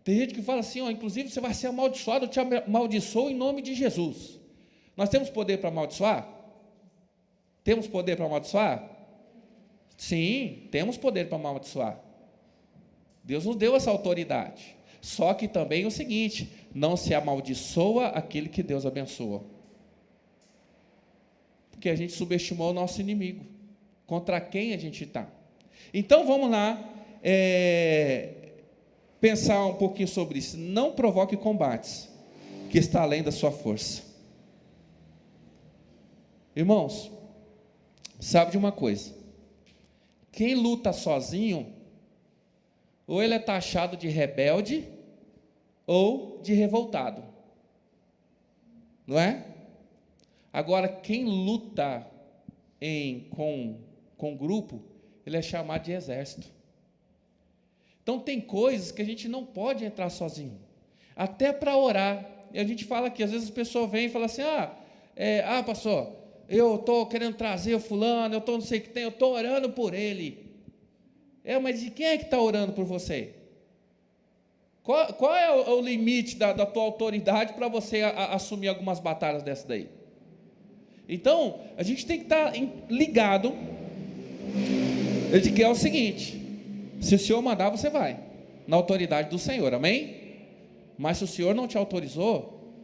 Tem gente que fala assim, inclusive você vai ser amaldiçoado, eu te amaldiçoo em nome de Jesus. Nós temos poder para amaldiçoar? Temos poder para amaldiçoar? Sim, temos poder para amaldiçoar. Deus nos deu essa autoridade. Só que também é o seguinte: não se amaldiçoa aquele que Deus abençoa. Porque a gente subestimou o nosso inimigo. Contra quem a gente está? Então vamos lá, pensar um pouquinho sobre isso. Não provoque combates que está além da sua força. Irmãos, sabe de uma coisa? Quem luta sozinho, ou ele é taxado de rebelde, ou de revoltado. Não é? Agora, quem luta com grupo, ele é chamado de exército. Então, tem coisas que a gente não pode entrar sozinho. Até para orar. E a gente fala que às vezes a pessoa vem e fala assim, pastor, eu estou querendo trazer o fulano, eu estou não sei o que tem, eu estou orando por ele. Mas de quem é que está orando por você? Qual é o limite da tua autoridade para você assumir algumas batalhas dessa daí? Então, a gente tem que estar ligado, que é o seguinte, se o Senhor mandar, você vai, na autoridade do Senhor, amém? Mas se o Senhor não te autorizou,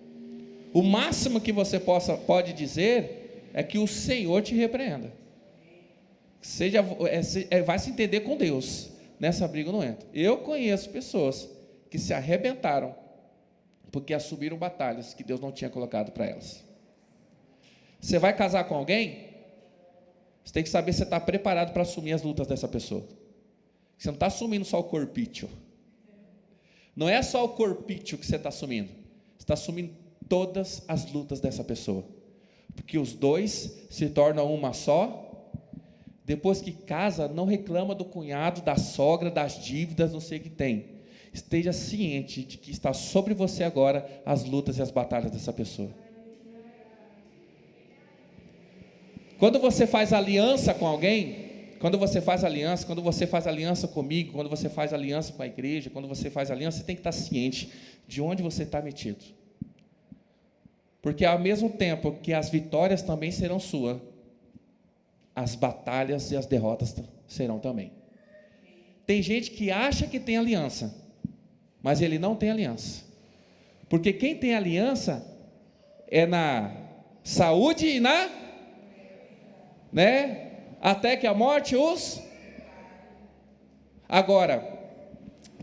o máximo que você pode dizer é que o Senhor te repreenda. Vai se entender com Deus, nessa briga não entra. Eu conheço pessoas que se arrebentaram, porque assumiram batalhas que Deus não tinha colocado para elas. Você vai casar com alguém, você tem que saber se você está preparado para assumir as lutas dessa pessoa. Você não está assumindo só o corpício. Não é só o corpício que você está assumindo. Você está assumindo todas as lutas dessa pessoa. Porque os dois se tornam uma só. Depois que casa, não reclama do cunhado, da sogra, das dívidas, não sei o que tem. Esteja ciente de que está sobre você agora as lutas e as batalhas dessa pessoa. Quando você faz aliança com alguém, quando você faz aliança comigo, quando você faz aliança com a igreja, quando você faz aliança, você tem que estar ciente de onde você está metido. Porque ao mesmo tempo que as vitórias também serão suas, as batalhas e as derrotas serão também. Tem gente que acha que tem aliança, mas ele não tem aliança. Porque quem tem aliança é na saúde e até que a morte os... Agora,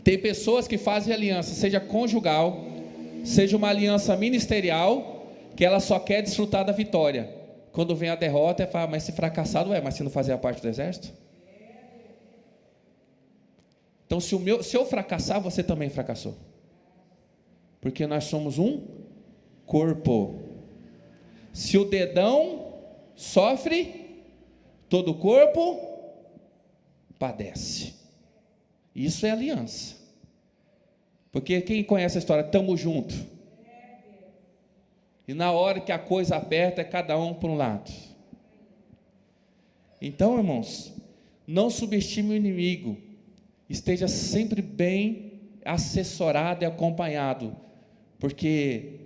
tem pessoas que fazem aliança, seja conjugal, seja uma aliança ministerial, que ela só quer desfrutar da vitória. Quando vem a derrota, ela fala, mas se fracassado, mas se não fazia parte do exército? Então, se eu fracassar, você também fracassou. Porque nós somos um corpo. Se o dedão sofre, todo o corpo padece. Isso é aliança. Porque quem conhece a história, estamos juntos. E na hora que a coisa aperta, é cada um por um lado. Então, irmãos, não subestime o inimigo. Esteja sempre bem assessorado e acompanhado. Porque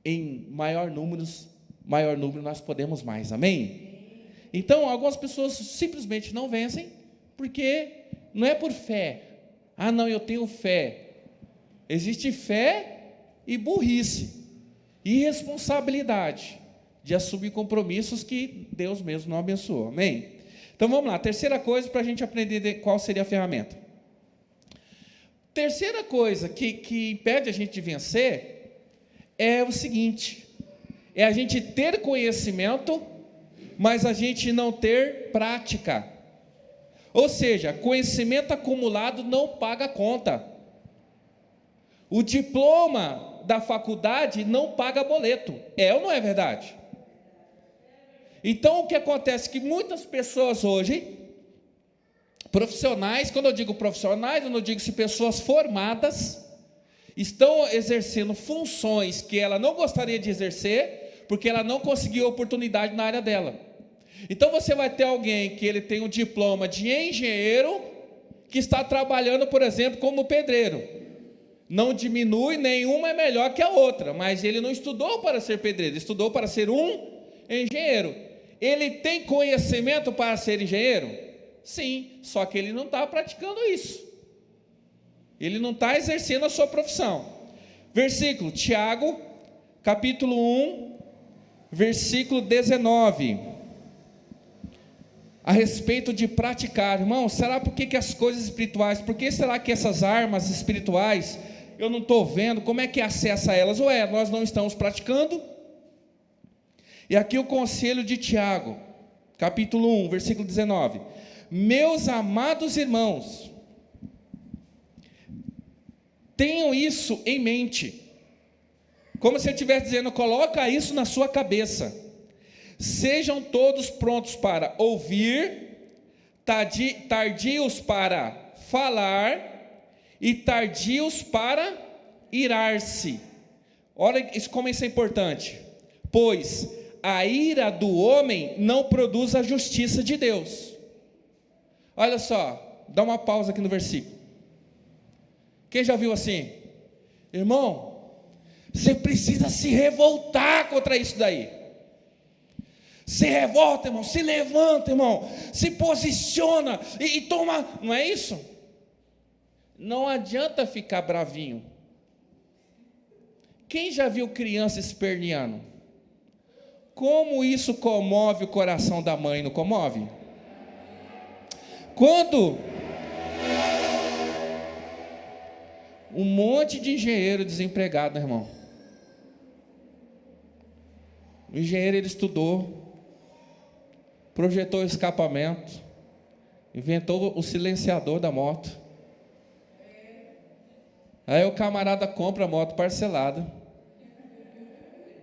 em maior número nós podemos mais. Amém? Então, algumas pessoas simplesmente não vencem, porque não é por fé. Não, eu tenho fé. Existe fé e burrice, irresponsabilidade de assumir compromissos que Deus mesmo não abençoou. Amém? Então vamos lá, terceira coisa para a gente aprender qual seria a ferramenta. Terceira coisa que impede a gente de vencer é o seguinte, é a gente ter conhecimento, mas a gente não ter prática. Ou seja, conhecimento acumulado não paga conta. O diploma da faculdade não paga boleto. É ou não é verdade? Então, o que acontece é que muitas pessoas hoje, profissionais, quando eu digo profissionais, eu não digo se pessoas formadas, estão exercendo funções que ela não gostaria de exercer, porque ela não conseguiu oportunidade na área dela. Então, você vai ter alguém que ele tem um diploma de engenheiro, que está trabalhando, por exemplo, como pedreiro. Não diminui, nenhuma é melhor que a outra, mas ele não estudou para ser pedreiro, ele estudou para ser um engenheiro. Ele tem conhecimento para ser engenheiro? Sim, só que ele não está praticando isso. Ele não está exercendo a sua profissão. Versículo, Tiago, capítulo 1, versículo 19. A respeito de praticar, irmão, será por que as coisas espirituais, por que será que essas armas espirituais, eu não estou vendo, como é que acessa elas? Ué, nós não estamos praticando. E aqui o conselho de Tiago, capítulo 1, versículo 19. Meus amados irmãos, tenham isso em mente, como se eu estivesse dizendo, coloca isso na sua cabeça. Sejam todos prontos para ouvir, tardios para falar e tardios para irar-se. Olha como isso é importante. Pois a ira do homem não produz a justiça de Deus. Olha só, dá uma pausa aqui no versículo. Quem já viu assim? Irmão, você precisa se revoltar contra isso daí. Se revolta, irmão, se levanta, irmão, se posiciona e toma, não é isso? Não adianta ficar bravinho. Quem já viu criança esperneando? Como isso comove o coração da mãe, não comove? Quando um monte de engenheiro desempregado, irmão. O engenheiro, ele estudou, projetou o escapamento, inventou o silenciador da moto. Aí o camarada compra a moto parcelada.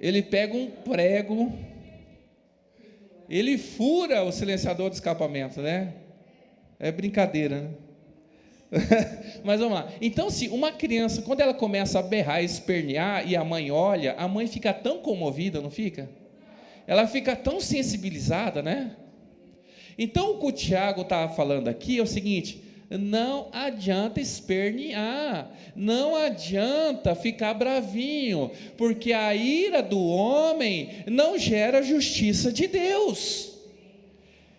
Ele pega um prego, ele fura o silenciador do escapamento, né? É brincadeira, né? Mas vamos lá. Então, se uma criança, quando ela começa a berrar, espernear, e a mãe olha, a mãe fica tão comovida, não fica? Ela fica tão sensibilizada, né? Então, o que o Tiago está falando aqui é o seguinte: não adianta espernear, não adianta ficar bravinho, porque a ira do homem não gera justiça de Deus.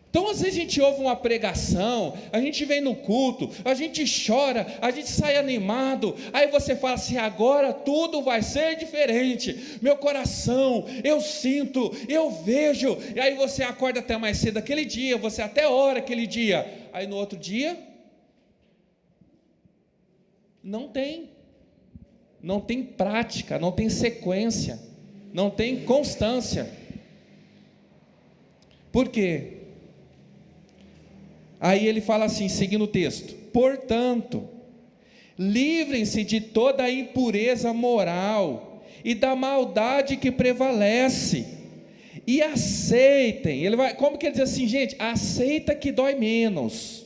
Então, às vezes a gente ouve uma pregação, a gente vem no culto, a gente chora, a gente sai animado, aí você fala assim, agora tudo vai ser diferente, meu coração, eu sinto, eu vejo, e aí você acorda até mais cedo aquele dia, você até ora aquele dia, aí no outro dia, não tem prática, não tem sequência, não tem constância. Por quê? Aí ele fala assim, seguindo o texto: portanto, livrem-se de toda a impureza moral e da maldade que prevalece, e aceitem. Ele vai, como que ele diz assim, gente? Aceita que dói menos.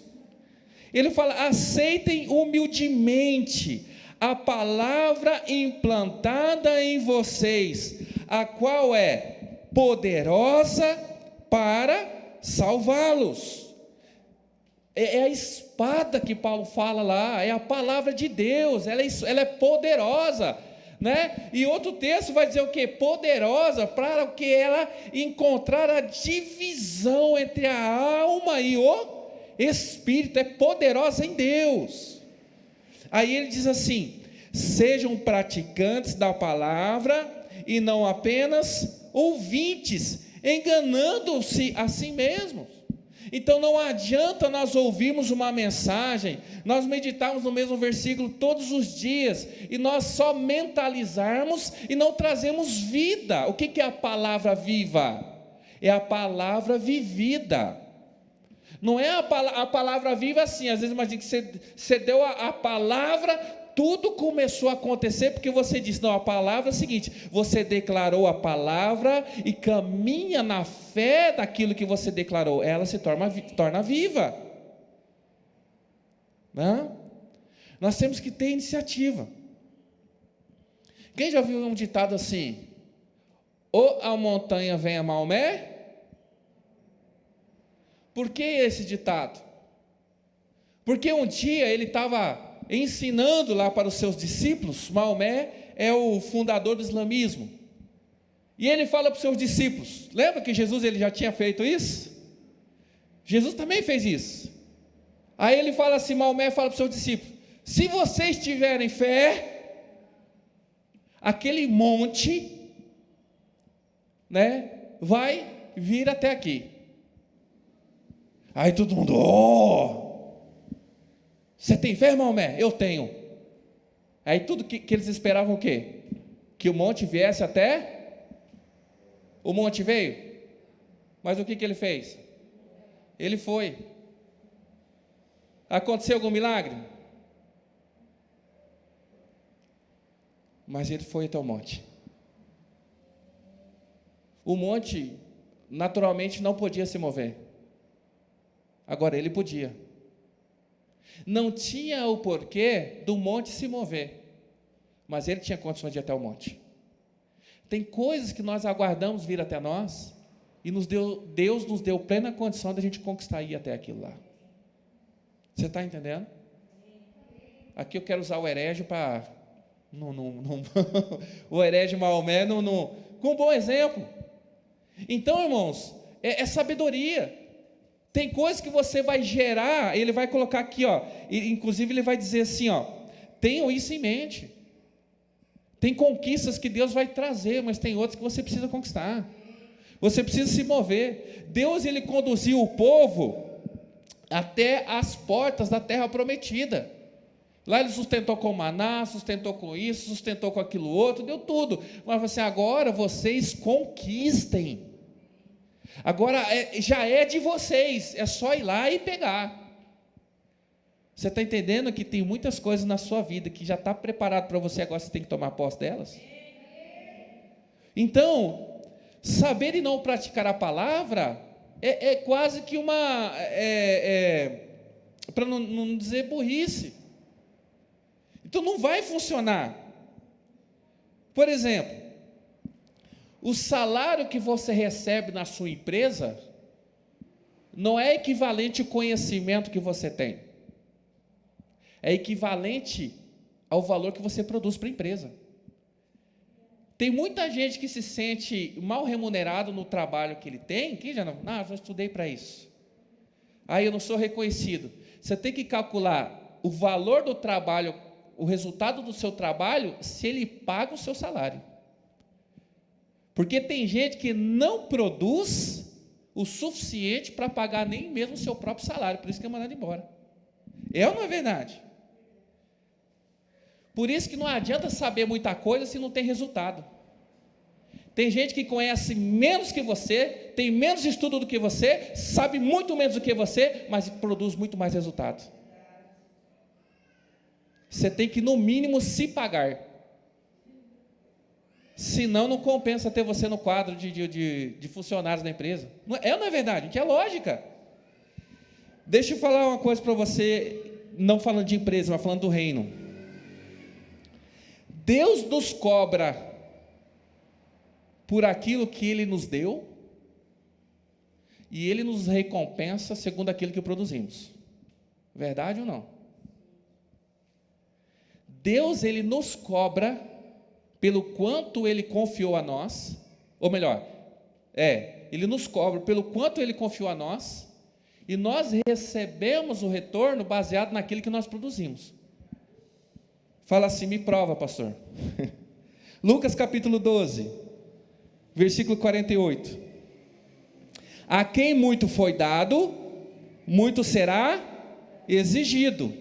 Ele fala, aceitem humildemente a palavra implantada em vocês, a qual é poderosa para salvá-los. É a espada que Paulo fala lá, é a palavra de Deus, ela é poderosa, né? E outro texto vai dizer o quê? Poderosa para o que ela encontrar a divisão entre a alma e o espírito, é poderosa em Deus. Aí ele diz assim: sejam praticantes da palavra e não apenas ouvintes, enganando-se a si mesmos. Então não adianta nós ouvirmos uma mensagem, nós meditarmos no mesmo versículo todos os dias, e nós só mentalizarmos e não trazemos vida. O que é a palavra viva? É a palavra vivida. Não é a palavra viva assim, às vezes imagina que você deu a palavra, tudo começou a acontecer porque você disse, não, a palavra é o seguinte, você declarou a palavra e caminha na fé daquilo que você declarou, ela se torna viva. Não? Nós temos que ter iniciativa. Quem já viu um ditado assim, ou a montanha vem a Maomé? Por que esse ditado? Porque um dia ele estava ensinando lá para os seus discípulos. Maomé é o fundador do islamismo, e ele fala para os seus discípulos, lembra que Jesus ele já tinha feito isso? Jesus também fez isso. Aí ele fala assim, Maomé fala para os seus discípulos, se vocês tiverem fé, aquele monte, né, vai vir até aqui. Aí todo mundo, você tem fé, Maomé? Eu tenho. Aí tudo que eles esperavam o quê? Que o monte viesse até... O monte veio. Mas o que ele fez? Ele foi. Aconteceu algum milagre? Mas ele foi até o monte. O monte, naturalmente, não podia se mover. Agora, ele podia. Não tinha o porquê do monte se mover, mas ele tinha condições de ir até o monte. Tem coisas que nós aguardamos vir até nós, e Deus nos deu plena condição de a gente conquistar e ir até aquilo lá. Você está entendendo? Aqui eu quero usar o herégio para... o herégio Maomé com um bom exemplo. Então, irmãos, é sabedoria. Tem coisas que você vai gerar, ele vai colocar aqui, ó, e, inclusive ele vai dizer assim, ó, tenham isso em mente. Tem conquistas que Deus vai trazer, mas tem outras que você precisa conquistar. Você precisa se mover. Deus, ele conduziu o povo até as portas da terra prometida. Lá ele sustentou com maná, sustentou com isso, sustentou com aquilo outro, deu tudo. Mas assim, agora vocês conquistem. Agora já é de vocês, é só ir lá e pegar. Você está entendendo que tem muitas coisas na sua vida que já está preparado para você, agora você tem que tomar posse delas? Então, saber e não praticar a palavra é quase que uma, para não dizer burrice. Então não vai funcionar. Por exemplo, o salário que você recebe na sua empresa não é equivalente ao conhecimento que você tem. É equivalente ao valor que você produz para a empresa. Tem muita gente que se sente mal remunerado no trabalho que ele tem, que já não, eu estudei para isso. Aí eu não sou reconhecido. Você tem que calcular o valor do trabalho, o resultado do seu trabalho, se ele paga o seu salário. Porque tem gente que não produz o suficiente para pagar nem mesmo o seu próprio salário, por isso que é mandado embora. É ou não é verdade? Por isso que não adianta saber muita coisa se não tem resultado. Tem gente que conhece menos que você, tem menos estudo do que você, sabe muito menos do que você, mas produz muito mais resultado. Você tem que, no mínimo, se pagar. Senão não compensa ter você no quadro de funcionários da empresa. É ou não é verdade? Que é lógica. Deixa eu falar uma coisa para você, não falando de empresa, mas falando do reino. Deus nos cobra por aquilo que Ele nos deu, e Ele nos recompensa segundo aquilo que produzimos. Verdade ou não? Deus, Ele nos cobra pelo quanto Ele confiou a nós, ou melhor, Ele nos cobra pelo quanto Ele confiou a nós, e nós recebemos o retorno baseado naquilo que nós produzimos. Fala assim, me prova, pastor. Lucas capítulo 12, versículo 48. A quem muito foi dado, muito será exigido,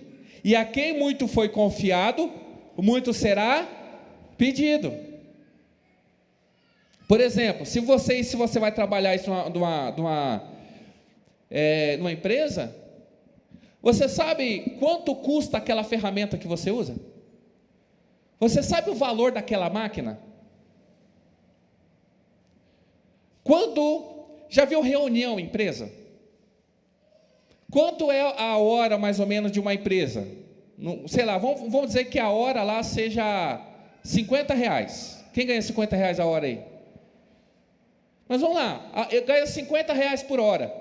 e a quem muito foi confiado, muito será pedido. Por exemplo, se você vai trabalhar isso numa empresa, você sabe quanto custa aquela ferramenta que você usa? Você sabe o valor daquela máquina? Já viu reunião em empresa? Quanto é a hora mais ou menos de uma empresa? Sei lá, vamos dizer que a hora lá seja R$50. Quem ganha R$50 a hora aí? Mas vamos lá, eu ganho R$50 por hora.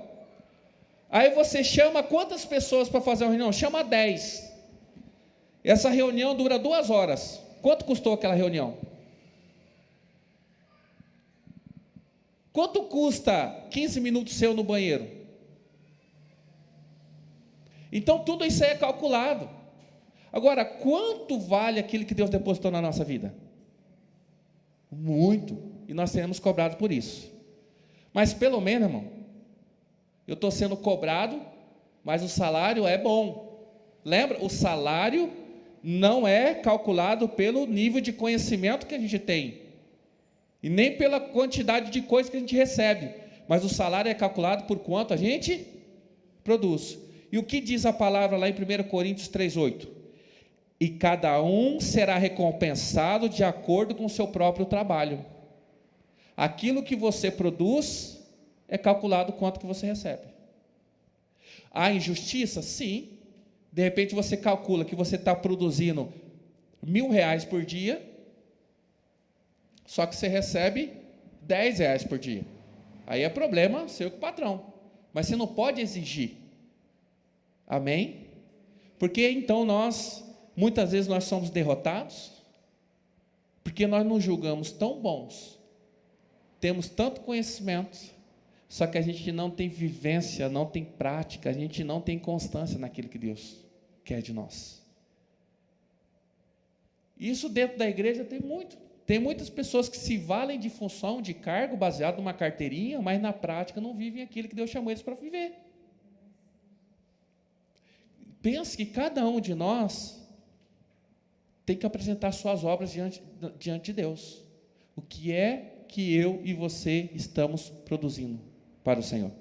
Aí você chama quantas pessoas para fazer uma reunião? Chama 10. Essa reunião dura 2 horas. Quanto custou aquela reunião? Quanto custa 15 minutos seu no banheiro? Então tudo isso aí é calculado. Agora, quanto vale aquilo que Deus depositou na nossa vida? Muito. E nós seremos cobrados por isso. Mas pelo menos, irmão, eu estou sendo cobrado, mas o salário é bom. Lembra? O salário não é calculado pelo nível de conhecimento que a gente tem, e nem pela quantidade de coisas que a gente recebe, mas o salário é calculado por quanto a gente produz. E o que diz a palavra lá em 1 Coríntios 3,8? E cada um será recompensado de acordo com o seu próprio trabalho. Aquilo que você produz é calculado quanto que você recebe. Há injustiça? Sim. De repente você calcula que você está produzindo R$1.000 por dia, só que você recebe R$10 por dia. Aí é problema seu com o patrão, mas você não pode exigir. Amém? Porque então muitas vezes nós somos derrotados, porque nós nos julgamos tão bons, temos tanto conhecimento, só que a gente não tem vivência, não tem prática, a gente não tem constância naquilo que Deus quer de nós. Isso dentro da igreja tem muitas pessoas que se valem de função, de cargo, baseado numa carteirinha, mas na prática não vivem aquilo que Deus chamou eles para viver. Pense que cada um de nós tem que apresentar suas obras diante de Deus. O que é que eu e você estamos produzindo para o Senhor?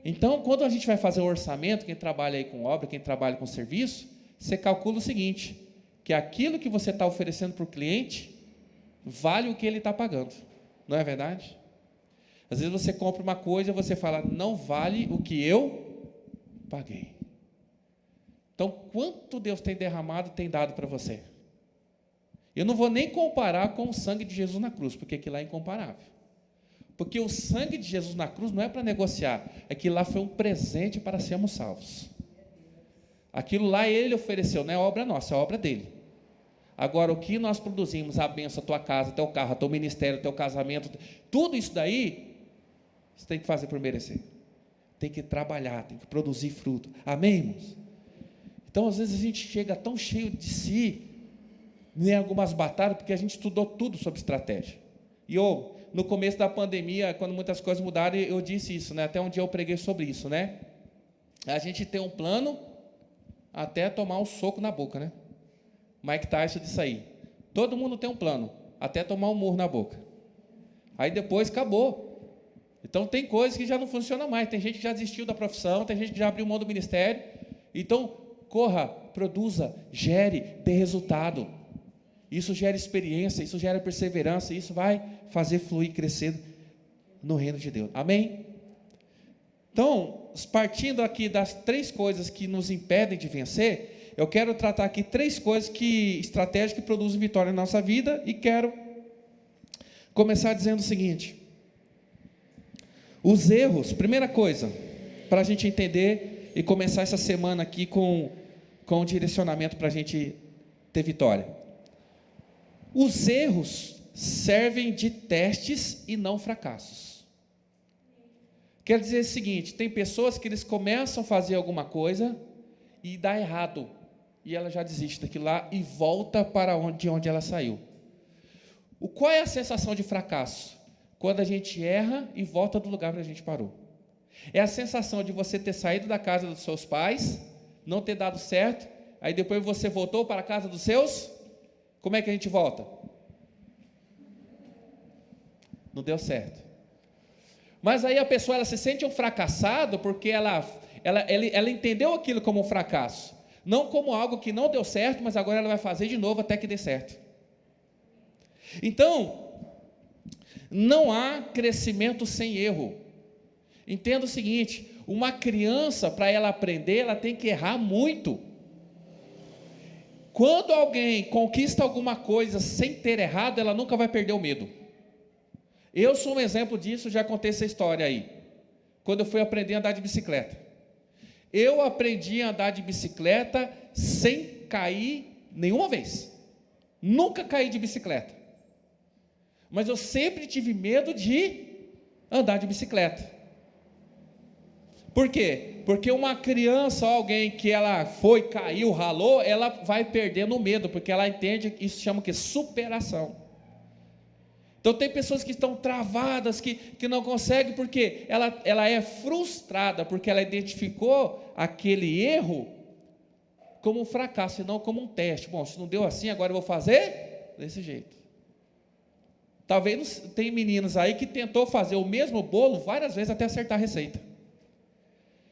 Então, quando a gente vai fazer o orçamento, quem trabalha aí com obra, quem trabalha com serviço, você calcula o seguinte, que aquilo que você está oferecendo para o cliente vale o que ele está pagando, não é verdade? Às vezes você compra uma coisa e você fala, não vale o que eu paguei. Então, quanto Deus tem derramado, tem dado para você? Eu não vou nem comparar com o sangue de Jesus na cruz, porque aquilo lá é incomparável. Porque o sangue de Jesus na cruz não é para negociar, aquilo lá foi um presente para sermos salvos. Aquilo lá ele ofereceu, não é obra nossa, é obra dele. Agora, o que nós produzimos, a bênção, a tua casa, teu carro, teu ministério, teu casamento, tudo isso daí, você tem que fazer por merecer. Tem que trabalhar, tem que produzir fruto. Amém, irmãos? Então, às vezes a gente chega tão cheio de si, em algumas batalhas, porque a gente estudou tudo sobre estratégia. E no começo da pandemia, quando muitas coisas mudaram, eu disse isso, né? Até um dia eu preguei sobre isso, né? A gente tem um plano até tomar um soco na boca, né? Mike Tyson disse aí, todo mundo tem um plano, até tomar um murro na boca. Aí depois acabou. Então tem coisas que já não funcionam mais, tem gente que já desistiu da profissão, tem gente que já abriu mão do ministério. Então, corra, produza, gere, dê resultado. Isso gera experiência, isso gera perseverança, isso vai fazer fluir, crescer no reino de Deus. Amém? Então, partindo aqui das 3 coisas que nos impedem de vencer, eu quero tratar aqui 3 estratégias que produzem vitória na nossa vida, e quero começar dizendo o seguinte: os erros, primeira coisa, para a gente entender e começar essa semana aqui com um direcionamento para a gente ter vitória. Os erros servem de testes e não fracassos. Quer dizer o seguinte, tem pessoas que eles começam a fazer alguma coisa e dá errado, e ela já desiste daquilo lá e volta para onde ela saiu. Qual é a sensação de fracasso? Quando a gente erra e volta do lugar onde a gente parou. É a sensação de você ter saído da casa dos seus pais, não ter dado certo, aí depois você voltou para a casa dos seus. Como é que a gente volta? Não deu certo. Mas aí a pessoa ela se sente um fracassado porque ela entendeu aquilo como um fracasso, não como algo que não deu certo, mas agora ela vai fazer de novo até que dê certo. Então, não há crescimento sem erro. Entenda o seguinte, uma criança, para ela aprender, ela tem que errar muito. Quando alguém conquista alguma coisa sem ter errado, ela nunca vai perder o medo. Eu sou um exemplo disso, já contei essa história aí. Quando eu fui aprender a andar de bicicleta. Eu aprendi a andar de bicicleta sem cair nenhuma vez. Nunca caí de bicicleta. Mas eu sempre tive medo de andar de bicicleta. Por quê? Porque uma criança, alguém que ela caiu, ralou, ela vai perdendo o medo, porque ela entende, isso chama que superação. Então tem pessoas que estão travadas, que não conseguem, porque ela é frustrada, porque ela identificou aquele erro como um fracasso, e não como um teste. Bom, se não deu assim, agora eu vou fazer desse jeito. Talvez tem meninos aí que tentou fazer o mesmo bolo várias vezes até acertar a receita.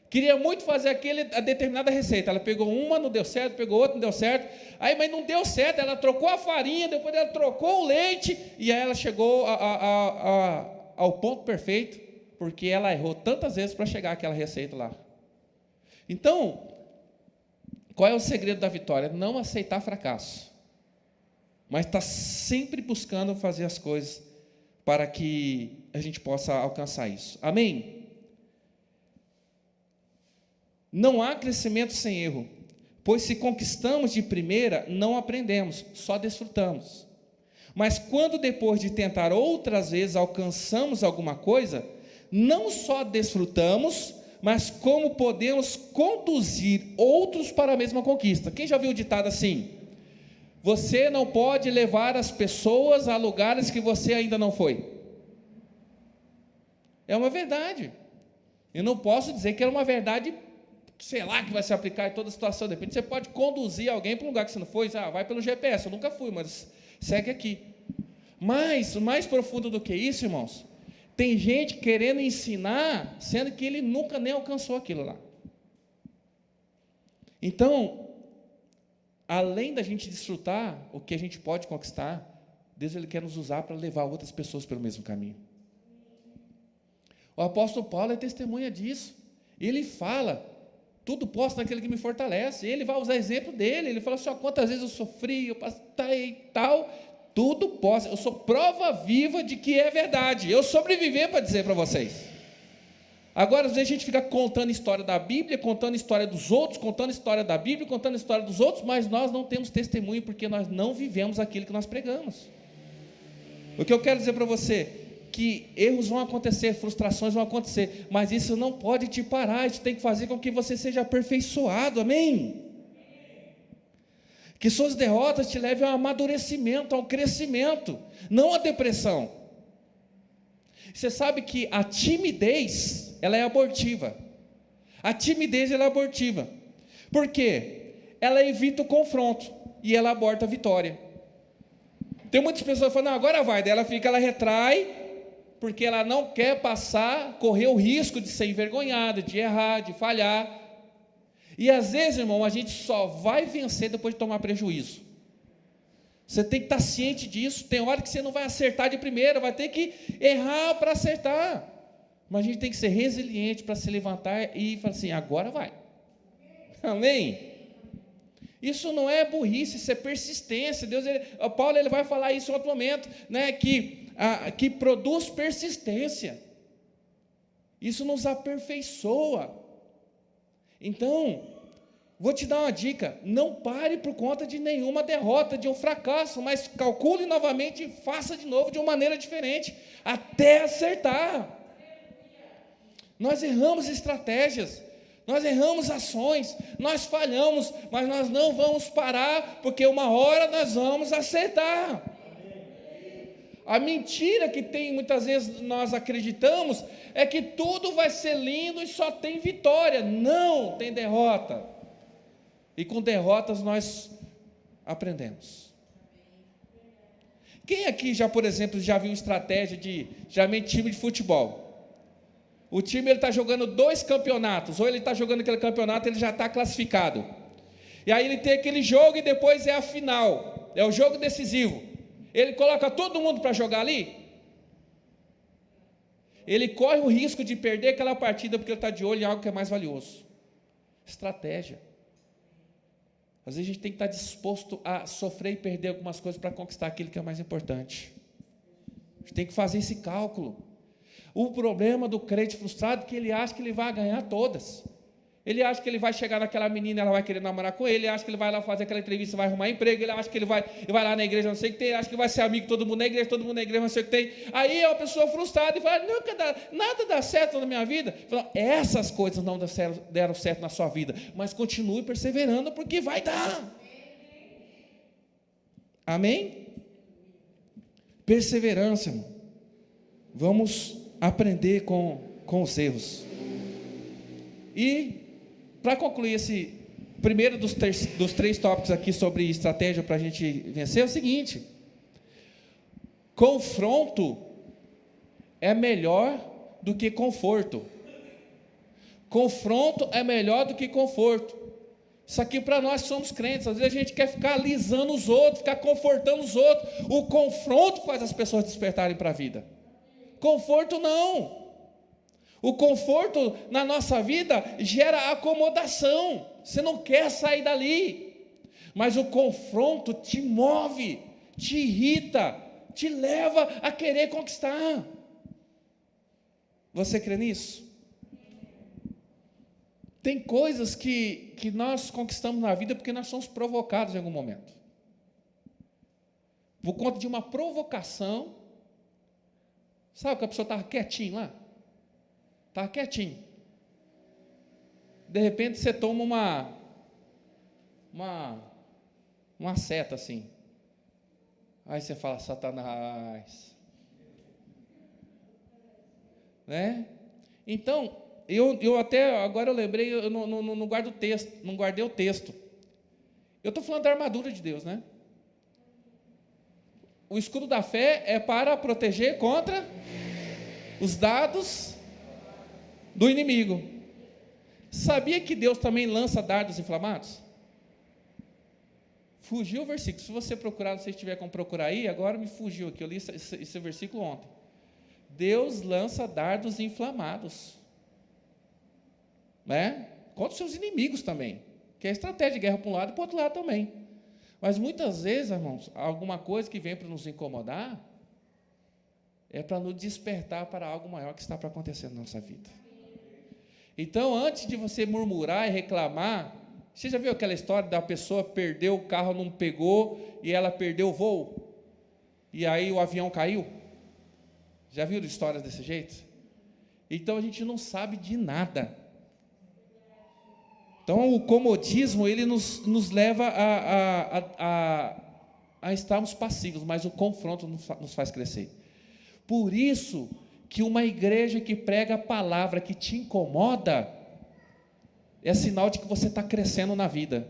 Queria muito fazer a determinada receita. Ela pegou uma, não deu certo, pegou outra, não deu certo. Aí, mas não deu certo, ela trocou a farinha, depois ela trocou o leite, e aí ela chegou ao ponto perfeito, porque ela errou tantas vezes para chegar àquela receita lá. Então, qual é o segredo da vitória? Não aceitar fracasso, mas estar sempre buscando fazer as coisas para que a gente possa alcançar isso. Amém? Não há crescimento sem erro, pois se conquistamos de primeira, não aprendemos, só desfrutamos. Mas quando depois de tentar outras vezes alcançamos alguma coisa, não só desfrutamos, mas como podemos conduzir outros para a mesma conquista. Quem já viu o ditado assim? Você não pode levar as pessoas a lugares que você ainda não foi. É uma verdade. Eu não posso dizer que é uma verdade, sei lá, que vai se aplicar em toda situação. De repente você pode conduzir alguém para um lugar que você não foi. Vai pelo GPS, eu nunca fui, mas segue aqui. Mas, mais profundo do que isso, irmãos, tem gente querendo ensinar, sendo que ele nunca nem alcançou aquilo lá. Então, além da gente desfrutar o que a gente pode conquistar, Deus ele quer nos usar para levar outras pessoas pelo mesmo caminho. O apóstolo Paulo é testemunha disso. Ele fala: tudo posso naquele que me fortalece. Ele vai usar exemplo dele. Ele fala assim: quantas vezes eu sofri, eu passei e tal. Tudo posso. Eu sou prova viva de que é verdade. Eu sobrevivi para dizer para vocês. Agora, às vezes a gente fica contando história da Bíblia, contando história dos outros, contando história da Bíblia, contando história dos outros, mas nós não temos testemunho porque nós não vivemos aquilo que nós pregamos. O que eu quero dizer para você, que erros vão acontecer, frustrações vão acontecer, mas isso não pode te parar, isso tem que fazer com que você seja aperfeiçoado, amém? Que suas derrotas te levem ao amadurecimento, ao crescimento, não à depressão. Você sabe que a timidez, ela é abortiva. A timidez, ela é abortiva. Por quê? Ela evita o confronto e ela aborta a vitória. Tem muitas pessoas falando: não, agora vai, daí ela retrai, porque ela não quer correr o risco de ser envergonhada, de errar, de falhar. E às vezes, irmão, a gente só vai vencer depois de tomar prejuízo. Você tem que estar ciente disso. Tem hora que você não vai acertar de primeira, vai ter que errar para acertar. Mas a gente tem que ser resiliente para se levantar e falar assim: agora vai. Amém? Isso não é burrice, isso é persistência. Paulo ele vai falar isso em outro momento, né, que produz persistência. Isso nos aperfeiçoa. Então, vou te dar uma dica: não pare por conta de nenhuma derrota, de um fracasso, mas calcule novamente e faça de novo de uma maneira diferente, até acertar. Nós erramos estratégias, nós erramos ações, nós falhamos, mas nós não vamos parar, porque uma hora nós vamos acertar. A mentira que muitas vezes nós acreditamos é que tudo vai ser lindo e só tem vitória. Não, tem derrota. E com derrotas nós aprendemos. Quem aqui já, por exemplo, já viu estratégia geralmente time de futebol? O time está jogando 2 campeonatos, ou ele está jogando aquele campeonato, ele já está classificado. E aí ele tem aquele jogo e depois é a final, é o jogo decisivo. Ele coloca todo mundo para jogar ali. Ele corre o risco de perder aquela partida porque ele está de olho em algo que é mais valioso. Estratégia. Às vezes a gente tem que estar disposto a sofrer e perder algumas coisas para conquistar aquilo que é mais importante. A gente tem que fazer esse cálculo. O problema do crente frustrado é que ele acha que ele vai ganhar todas. Ele acha que ele vai chegar naquela menina, ela vai querer namorar com ele, ele acha que ele vai lá fazer aquela entrevista, vai arrumar emprego, ele acha que ele vai lá na igreja, não sei o que tem, ele acha que vai ser amigo de todo mundo na igreja, todo mundo na igreja, não sei o que tem. Aí é uma pessoa frustrada e fala: nada dá certo na minha vida. Fala: essas coisas não deram certo na sua vida, mas continue perseverando, porque vai dar. Amém? Perseverança, irmão. Vamos aprender com os erros. E para concluir primeiro dos três tópicos aqui sobre estratégia para a gente vencer é o seguinte: confronto é melhor do que conforto. Confronto é melhor do que conforto. Isso aqui para nós que somos crentes, às vezes a gente quer ficar alisando os outros, ficar confortando os outros. O confronto faz as pessoas despertarem para a vida. Conforto não. O conforto na nossa vida gera acomodação. Você não quer sair dali. Mas o confronto te move, te irrita, te leva a querer conquistar. Você crê nisso? Tem coisas que nós conquistamos na vida porque nós somos provocados em algum momento. Por conta de uma provocação. Sabe que a pessoa estava quietinho lá? Estava quietinho. De repente você toma uma seta assim. Aí você fala, Satanás. Né? Então, eu até, agora eu lembrei, eu não guardo o texto, não guardei o texto. Eu estou falando da armadura de Deus, né? O escudo da fé é para proteger contra os dados do inimigo. Sabia que Deus também lança dardos inflamados? Fugiu o versículo. Se você procurar, não sei se tiver como procurar aí, agora me fugiu aqui, eu li esse versículo ontem. Deus lança dardos inflamados, né? Contra os seus inimigos também, que é estratégia de guerra para um lado e para o outro lado também. Mas muitas vezes, irmãos, alguma coisa que vem para nos incomodar é para nos despertar para algo maior que está para acontecer na nossa vida. Então, antes de você murmurar e reclamar, você já viu aquela história da pessoa perdeu o carro, não pegou, e ela perdeu o voo, e aí o avião caiu? Já viram histórias desse jeito? Então, a gente não sabe de nada. Então, o comodismo, ele nos leva a estarmos passivos, mas o confronto nos faz crescer. Por isso, que uma igreja que prega a palavra que te incomoda, é sinal de que você está crescendo na vida.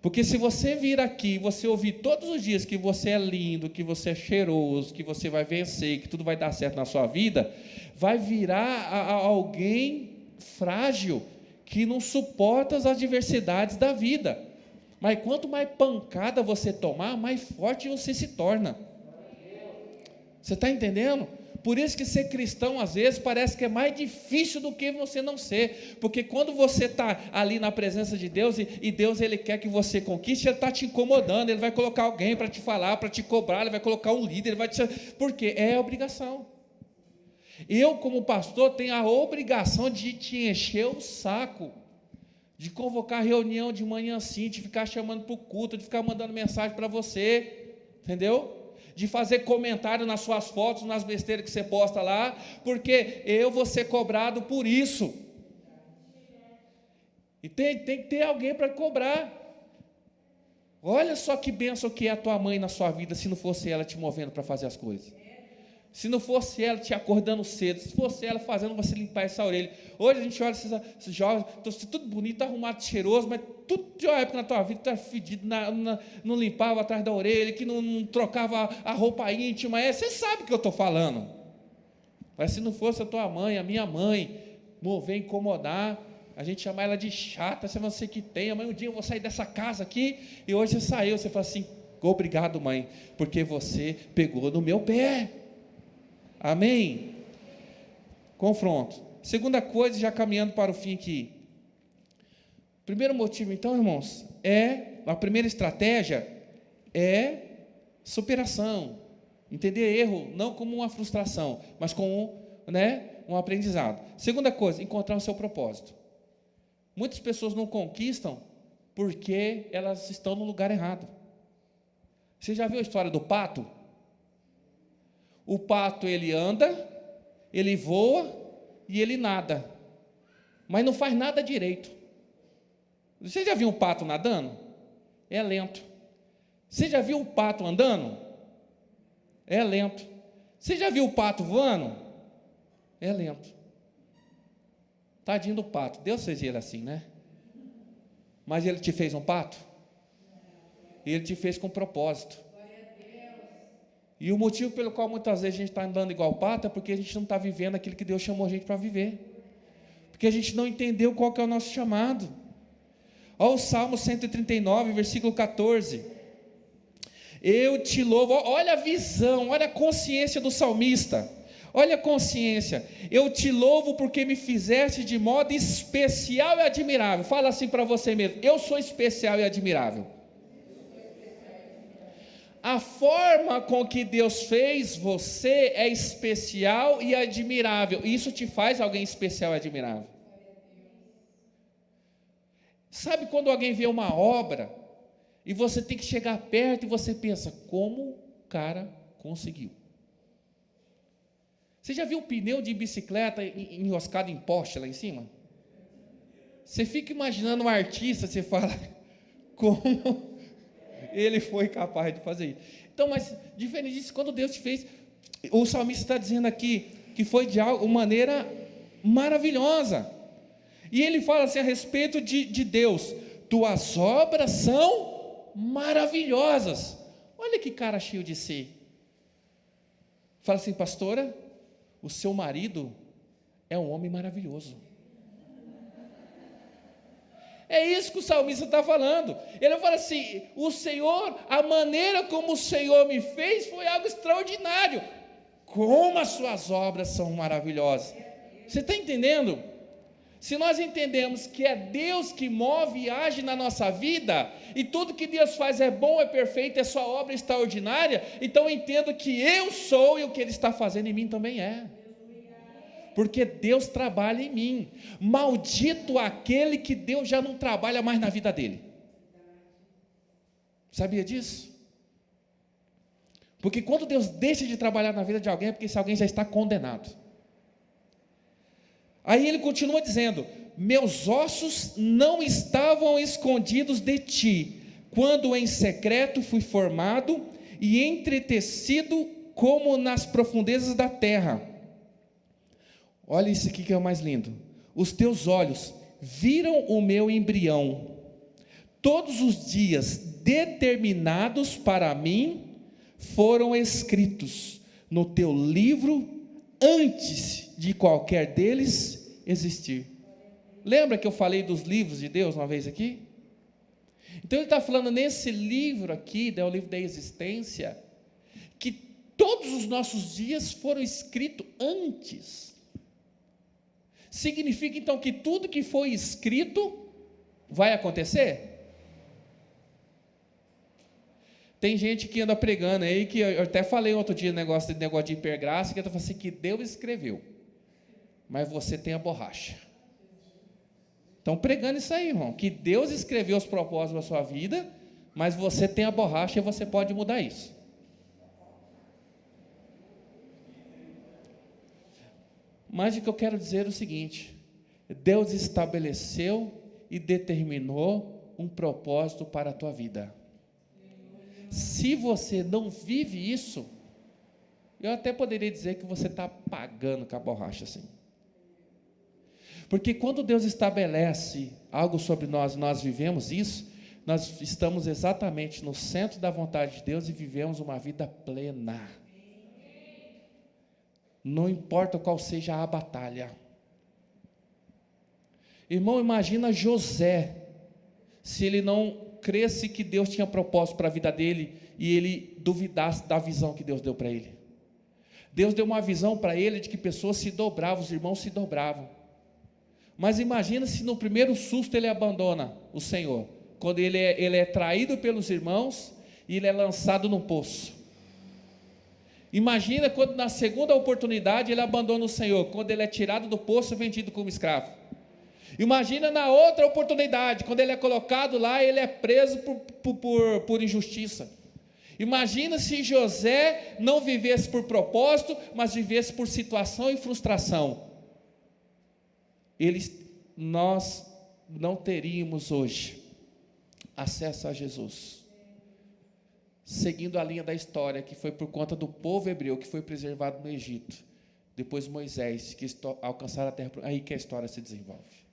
Porque se você vir aqui, você ouvir todos os dias que você é lindo, que você é cheiroso, que você vai vencer, que tudo vai dar certo na sua vida, vai virar alguém frágil, que não suporta as adversidades da vida. Mas quanto mais pancada você tomar, mais forte você se torna. Você está entendendo? Por isso que ser cristão, às vezes, parece que é mais difícil do que você não ser, porque quando você está ali na presença de Deus, e Deus, Ele quer que você conquiste, Ele está te incomodando, Ele vai colocar alguém para te falar, para te cobrar, Ele vai colocar um líder, Ele vai te... Porque é obrigação. Eu, como pastor, tenho a obrigação de te encher o saco, de convocar reunião de manhã assim, de ficar chamando para o culto, de ficar mandando mensagem para você, entendeu? De fazer comentário nas suas fotos, nas besteiras que você posta lá, porque eu vou ser cobrado por isso. E tem que ter alguém para cobrar. Olha só que bênção que é a tua mãe na sua vida, se não fosse ela te movendo para fazer as coisas. Se não fosse ela te acordando cedo, se fosse ela fazendo você limpar essa orelha. Hoje a gente olha esses jovens, estão tudo bonito, arrumado, cheiroso, mas tudo de uma época na tua vida está fedido, não limpava atrás da orelha, que não trocava a roupa íntima. Você sabe o que eu estou falando. Mas se não fosse a tua mãe, a minha mãe, mover, incomodar, a gente chamar ela de chata, se você que tem, mãe, um dia eu vou sair dessa casa aqui, e hoje você saiu, você fala assim, obrigado mãe, porque você pegou no meu pé. Amém? Confronto. Segunda coisa, já caminhando para o fim aqui. Primeiro motivo, então, irmãos, a primeira estratégia é superação. Entender erro não como uma frustração, mas como um aprendizado. Segunda coisa, encontrar o seu propósito. Muitas pessoas não conquistam porque elas estão no lugar errado. Você já viu a história do pato? O pato, ele anda, ele voa e ele nada, mas não faz nada direito. Você já viu um pato nadando? É lento. Você já viu um pato andando? É lento. Você já viu o pato voando? É lento. Tadinho do pato. Deus fez ele assim, né? Mas Ele te fez um pato? Ele te fez com propósito. E o motivo pelo qual muitas vezes a gente está andando igual pato é porque a gente não está vivendo aquilo que Deus chamou a gente para viver. Porque a gente não entendeu qual que é o nosso chamado. Olha o Salmo 139, versículo 14. Eu te louvo. Olha a visão, olha a consciência do salmista. Olha a consciência. Eu te louvo porque me fizeste de modo especial e admirável. Fala assim para você mesmo: eu sou especial e admirável. A forma com que Deus fez você é especial e admirável. Isso te faz alguém especial e admirável. Sabe quando alguém vê uma obra e você tem que chegar perto e você pensa, como o cara conseguiu? Você já viu um pneu de bicicleta enroscado em poste lá em cima? Você fica imaginando um artista, você fala, como ele foi capaz de fazer isso? Então, mas diferente disso, quando Deus te fez, o salmista está dizendo aqui, que foi de uma maneira maravilhosa, e ele fala assim a respeito de Deus, tuas obras são maravilhosas. Olha que cara cheio de si. Fala assim, pastora, o seu marido é um homem maravilhoso. É isso que o salmista está falando. Ele fala assim, o Senhor, a maneira como o Senhor me fez foi algo extraordinário. Como as suas obras são maravilhosas. Você está entendendo? Se nós entendemos que é Deus que move e age na nossa vida, e tudo que Deus faz é bom, é perfeito, é sua obra extraordinária, então eu entendo que eu sou e o que Ele está fazendo em mim também é. Porque Deus trabalha em mim. Maldito aquele que Deus já não trabalha mais na vida dele. Sabia disso? Porque quando Deus deixa de trabalhar na vida de alguém, é porque esse alguém já está condenado. Aí ele continua dizendo, meus ossos não estavam escondidos de ti, quando em secreto fui formado e entretecido como nas profundezas da terra. Olha isso aqui que é o mais lindo. Os teus olhos viram o meu embrião. Todos os dias determinados para mim foram escritos no teu livro antes de qualquer deles existir. Lembra que eu falei dos livros de Deus uma vez aqui? Então ele está falando nesse livro aqui, é o livro da existência, que todos os nossos dias foram escritos antes. Significa então que tudo que foi escrito vai acontecer? Tem gente que anda pregando aí, que eu até falei outro dia negócio de hipergraça, que eu falei assim, que Deus escreveu, mas você tem a borracha. Estão pregando isso aí, irmão, que Deus escreveu os propósitos da sua vida, mas você tem a borracha e você pode mudar isso. Mas o que eu quero dizer é o seguinte, Deus estabeleceu e determinou um propósito para a tua vida. Se você não vive isso, eu até poderia dizer que você está pagando com a borracha assim. Porque quando Deus estabelece algo sobre nós, nós vivemos isso, nós estamos exatamente no centro da vontade de Deus e vivemos uma vida plena. Não importa qual seja a batalha. Irmão, imagina José, se ele não cresce que Deus tinha propósito para a vida dele e ele duvidasse da visão que Deus deu para ele. Deus deu uma visão para ele de que pessoas se dobravam, os irmãos se dobravam. Mas imagina se no primeiro susto ele abandona o Senhor, quando ele é traído pelos irmãos e ele é lançado num poço. Imagina quando na segunda oportunidade ele abandona o Senhor, quando ele é tirado do poço e vendido como escravo. Imagina na outra oportunidade, quando ele é colocado lá, ele é preso por injustiça. Imagina se José não vivesse por propósito, mas vivesse por situação e frustração. Nós não teríamos hoje acesso a Jesus. Seguindo a linha da história, que foi por conta do povo hebreu, que foi preservado no Egito. Depois Moisés, que alcançaram a terra, aí que a história se desenvolve.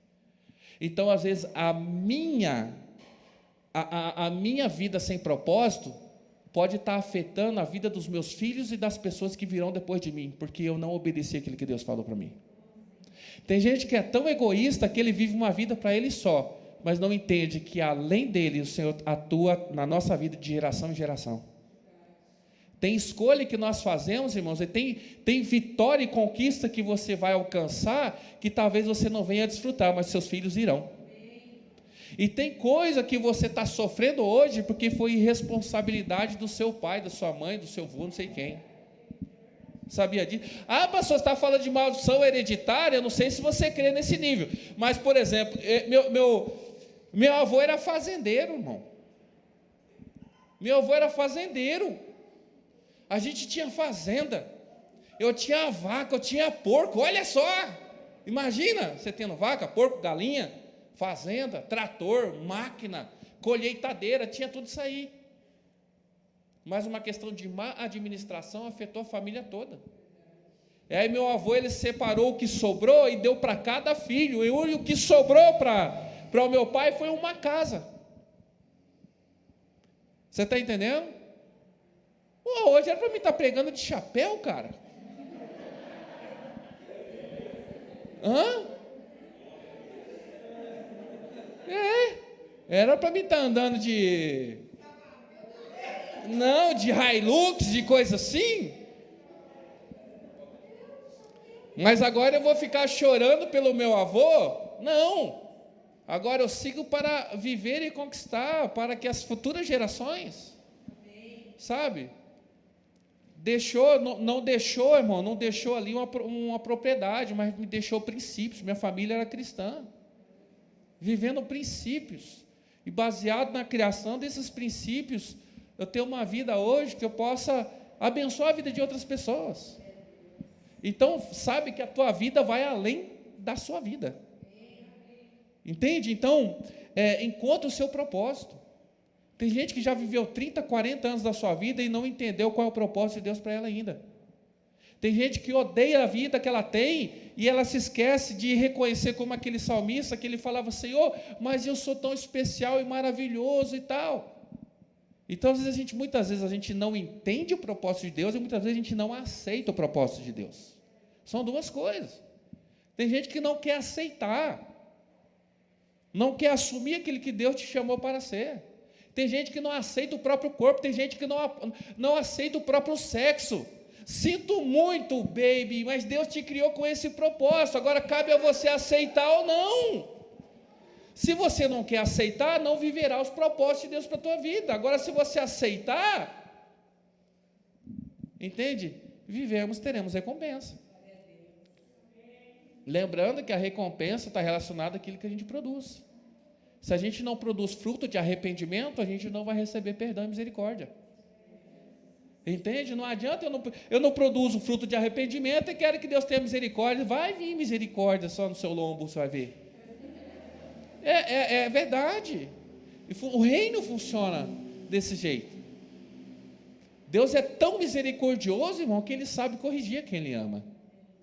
Então, às vezes, a minha vida sem propósito pode estar afetando a vida dos meus filhos e das pessoas que virão depois de mim, porque eu não obedeci aquilo que Deus falou para mim. Tem gente que é tão egoísta que ele vive uma vida para ele só, mas não entende que além dele o Senhor atua na nossa vida de geração em geração. Tem escolha que nós fazemos, irmãos, e tem vitória e conquista que você vai alcançar, que talvez você não venha a desfrutar, mas seus filhos irão. E tem coisa que você está sofrendo hoje, porque foi irresponsabilidade do seu pai, da sua mãe, do seu avô, não sei quem. Sabia disso? Ah, pastor, você está falando de maldição hereditária, eu não sei se você crê nesse nível. Mas, por exemplo, meu avô era fazendeiro, irmão. Meu avô era fazendeiro. A gente tinha fazenda. Eu tinha vaca, eu tinha porco. Olha só! Imagina você tendo vaca, porco, galinha, fazenda, trator, máquina, colheitadeira, tinha tudo isso aí. Mas uma questão de má administração afetou a família toda. E aí meu avô, ele separou o que sobrou e deu para cada filho. E o que sobrou para o meu pai foi uma casa. Você está entendendo? Hoje era para mim estar pregando de chapéu, cara. Era para mim estar andando de Hilux, de coisa assim. Mas agora eu vou ficar chorando pelo meu avô? Não. Agora eu sigo para viver e conquistar, para que as futuras gerações, sabe? Não deixou, irmão, não deixou ali uma propriedade, mas me deixou princípios. Minha família era cristã, vivendo princípios, e baseado na criação desses princípios, eu tenho uma vida hoje que eu possa abençoar a vida de outras pessoas. Então, sabe que a tua vida vai além da sua vida. Entende? Então, encontre o seu propósito. Tem gente que já viveu 30, 40 anos da sua vida e não entendeu qual é o propósito de Deus para ela ainda. Tem gente que odeia a vida que ela tem e ela se esquece de reconhecer, como aquele salmista, que ele falava: Senhor, mas eu sou tão especial e maravilhoso e tal. Então, muitas vezes a gente não entende o propósito de Deus e muitas vezes a gente não aceita o propósito de Deus. São duas coisas. Tem gente que não quer aceitar, não quer assumir aquilo que Deus te chamou para ser. Tem gente que não aceita o próprio corpo, tem gente que não aceita o próprio sexo. Sinto muito, baby, mas Deus te criou com esse propósito, agora cabe a você aceitar ou não. Se você não quer aceitar, não viverá os propósitos de Deus para a tua vida. Agora, se você aceitar, entende? Vivermos, teremos recompensa. Lembrando que a recompensa está relacionada àquilo que a gente produz. Se a gente não produz fruto de arrependimento, a gente não vai receber perdão e misericórdia. Entende? Não adianta, eu não produzo fruto de arrependimento e quero que Deus tenha misericórdia. Vai vir misericórdia só no seu lombo, você vai ver. É verdade. O reino funciona desse jeito. Deus é tão misericordioso, irmão, que Ele sabe corrigir quem Ele ama.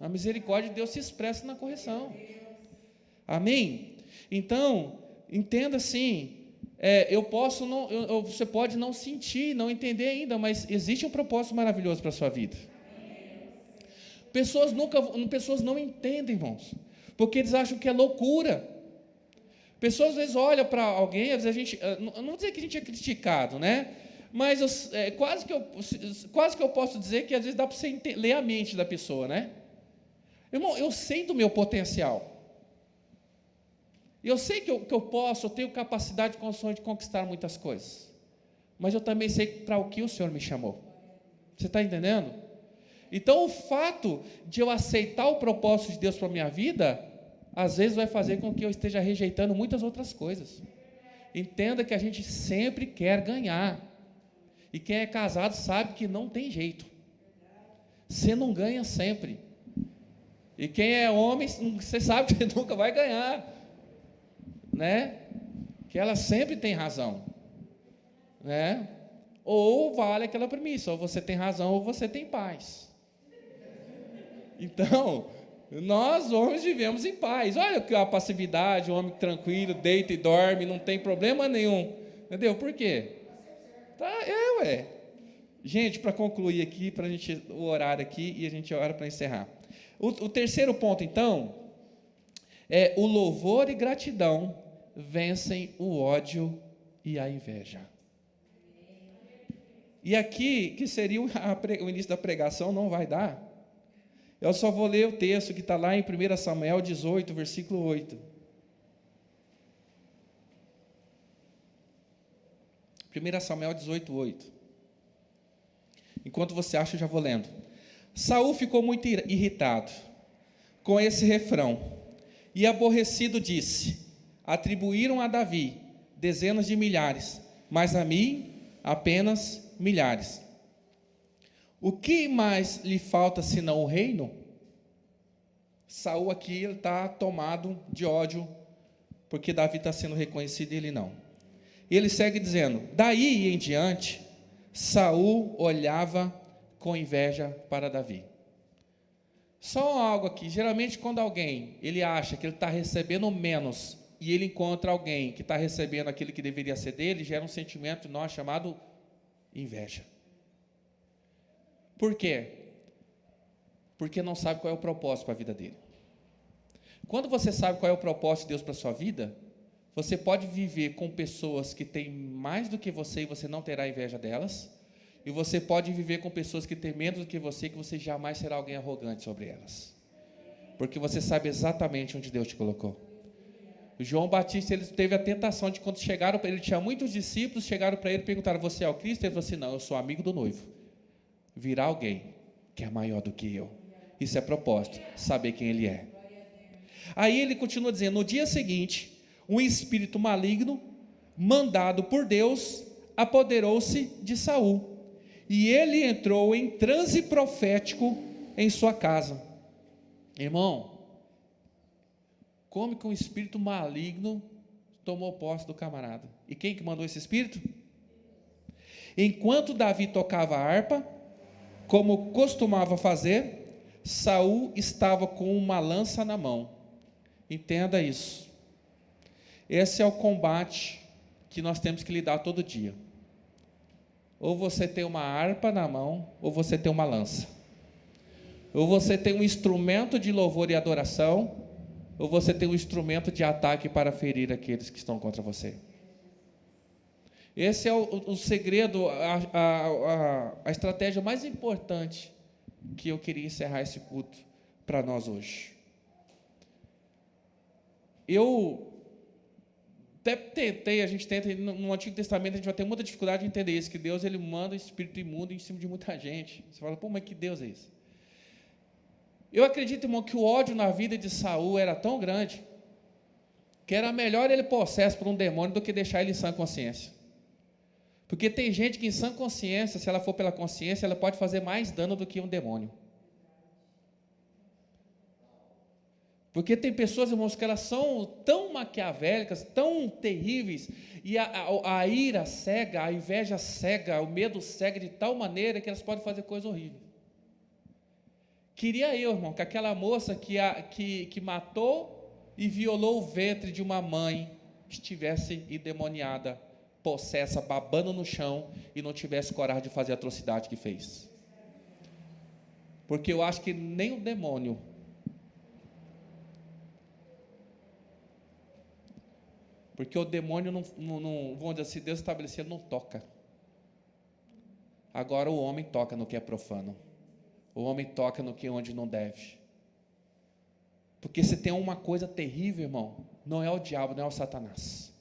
A misericórdia de Deus se expressa na correção. Amém? Então, entenda assim, você pode não sentir, não entender ainda, mas existe um propósito maravilhoso para a sua vida. Pessoas não entendem, irmãos, porque eles acham que é loucura. Pessoas às vezes olham para alguém, às vezes a gente, não vou dizer que a gente é criticado, né? Mas quase que eu posso dizer que às vezes dá para você ler a mente da pessoa, né? Irmão, eu sei do meu potencial. Eu sei que eu tenho capacidade e condições de conquistar muitas coisas. Mas eu também sei para o que o Senhor me chamou. Você está entendendo? Então, o fato de eu aceitar o propósito de Deus para a minha vida, às vezes vai fazer com que eu esteja rejeitando muitas outras coisas. Entenda que a gente sempre quer ganhar. E quem é casado sabe que não tem jeito. Você não ganha sempre. E quem é homem, você sabe que nunca vai ganhar. Né? Que ela sempre tem razão. Né? Ou vale aquela premissa, ou você tem razão ou você tem paz. Então, Nós, homens, vivemos em paz. Olha que a passividade, o homem tranquilo, deita e dorme, não tem problema nenhum. Entendeu? Por quê? Tá, ué. Gente, para concluir aqui, para a gente o horário aqui e a gente ora para encerrar. O terceiro ponto, então, é o louvor e gratidão vencem o ódio e a inveja. E aqui, que seria o início da pregação, não vai dar. Eu só vou ler o texto que está lá em 1 Samuel 18, versículo 8. 1 Samuel 18, 8. Enquanto você acha, eu já vou lendo. Saul ficou muito irritado com esse refrão, e aborrecido disse: atribuíram a Davi dezenas de milhares, mas a mim apenas milhares. O que mais lhe falta senão o reino? Saul aqui está tomado de ódio, porque Davi está sendo reconhecido e ele não. Ele segue dizendo: daí em diante, Saul olhava com inveja para Davi. Só algo aqui, geralmente quando alguém, ele acha que ele está recebendo menos, e ele encontra alguém que está recebendo aquilo que deveria ser dele, gera um sentimento nós chamado inveja. Por quê? Porque não sabe qual é o propósito para a vida dele. Quando você sabe qual é o propósito de Deus para a sua vida, você pode viver com pessoas que têm mais do que você e você não terá inveja delas, e você pode viver com pessoas que têm menos do que você jamais será alguém arrogante sobre elas, porque você sabe exatamente onde Deus te colocou. O João Batista, ele teve a tentação de, quando chegaram para ele, tinha muitos discípulos, chegaram para ele e perguntaram: você é o Cristo? Ele falou assim: não, eu sou amigo do noivo. Virá alguém que é maior do que eu. Isso é propósito, saber quem ele é. Aí ele continua dizendo: no dia seguinte, um espírito maligno, mandado por Deus, apoderou-se de Saul, e ele entrou em transe profético em sua casa. Irmão, como que um espírito maligno tomou posse do camarada? E quem que mandou esse espírito? Enquanto Davi tocava a harpa, como costumava fazer, Saul estava com uma lança na mão. Entenda isso. Esse é o combate que nós temos que lidar todo dia. Ou você tem uma harpa na mão, ou você tem uma lança. Ou você tem um instrumento de louvor e adoração, ou você tem um instrumento de ataque para ferir aqueles que estão contra você. Esse é o segredo, a estratégia mais importante que eu queria encerrar esse culto para nós hoje. Eu até tentei, a gente tenta, no Antigo Testamento a gente vai ter muita dificuldade de entender isso, que Deus ele manda o espírito imundo em cima de muita gente. Você fala: pô, mas que Deus é esse? Eu acredito, irmão, que o ódio na vida de Saul era tão grande, que era melhor ele possesso por um demônio do que deixar ele em sã consciência. Porque tem gente que em sã consciência, se ela for pela consciência, ela pode fazer mais dano do que um demônio. Porque tem pessoas, irmãos, que elas são tão maquiavélicas, tão terríveis, e a ira cega, a inveja cega, o medo cega de tal maneira que elas podem fazer coisa horrível. Queria eu, irmão, que aquela moça que matou e violou o ventre de uma mãe estivesse endemoniada, possessa, babando no chão e não tivesse coragem de fazer a atrocidade que fez. Porque eu acho que nem o demônio porque o demônio não vamos dizer assim, Deus estabelecido não toca. Agora o homem toca no que é profano. O homem toca no que onde não deve. Porque se tem uma coisa terrível, irmão, não é o diabo, não é o Satanás.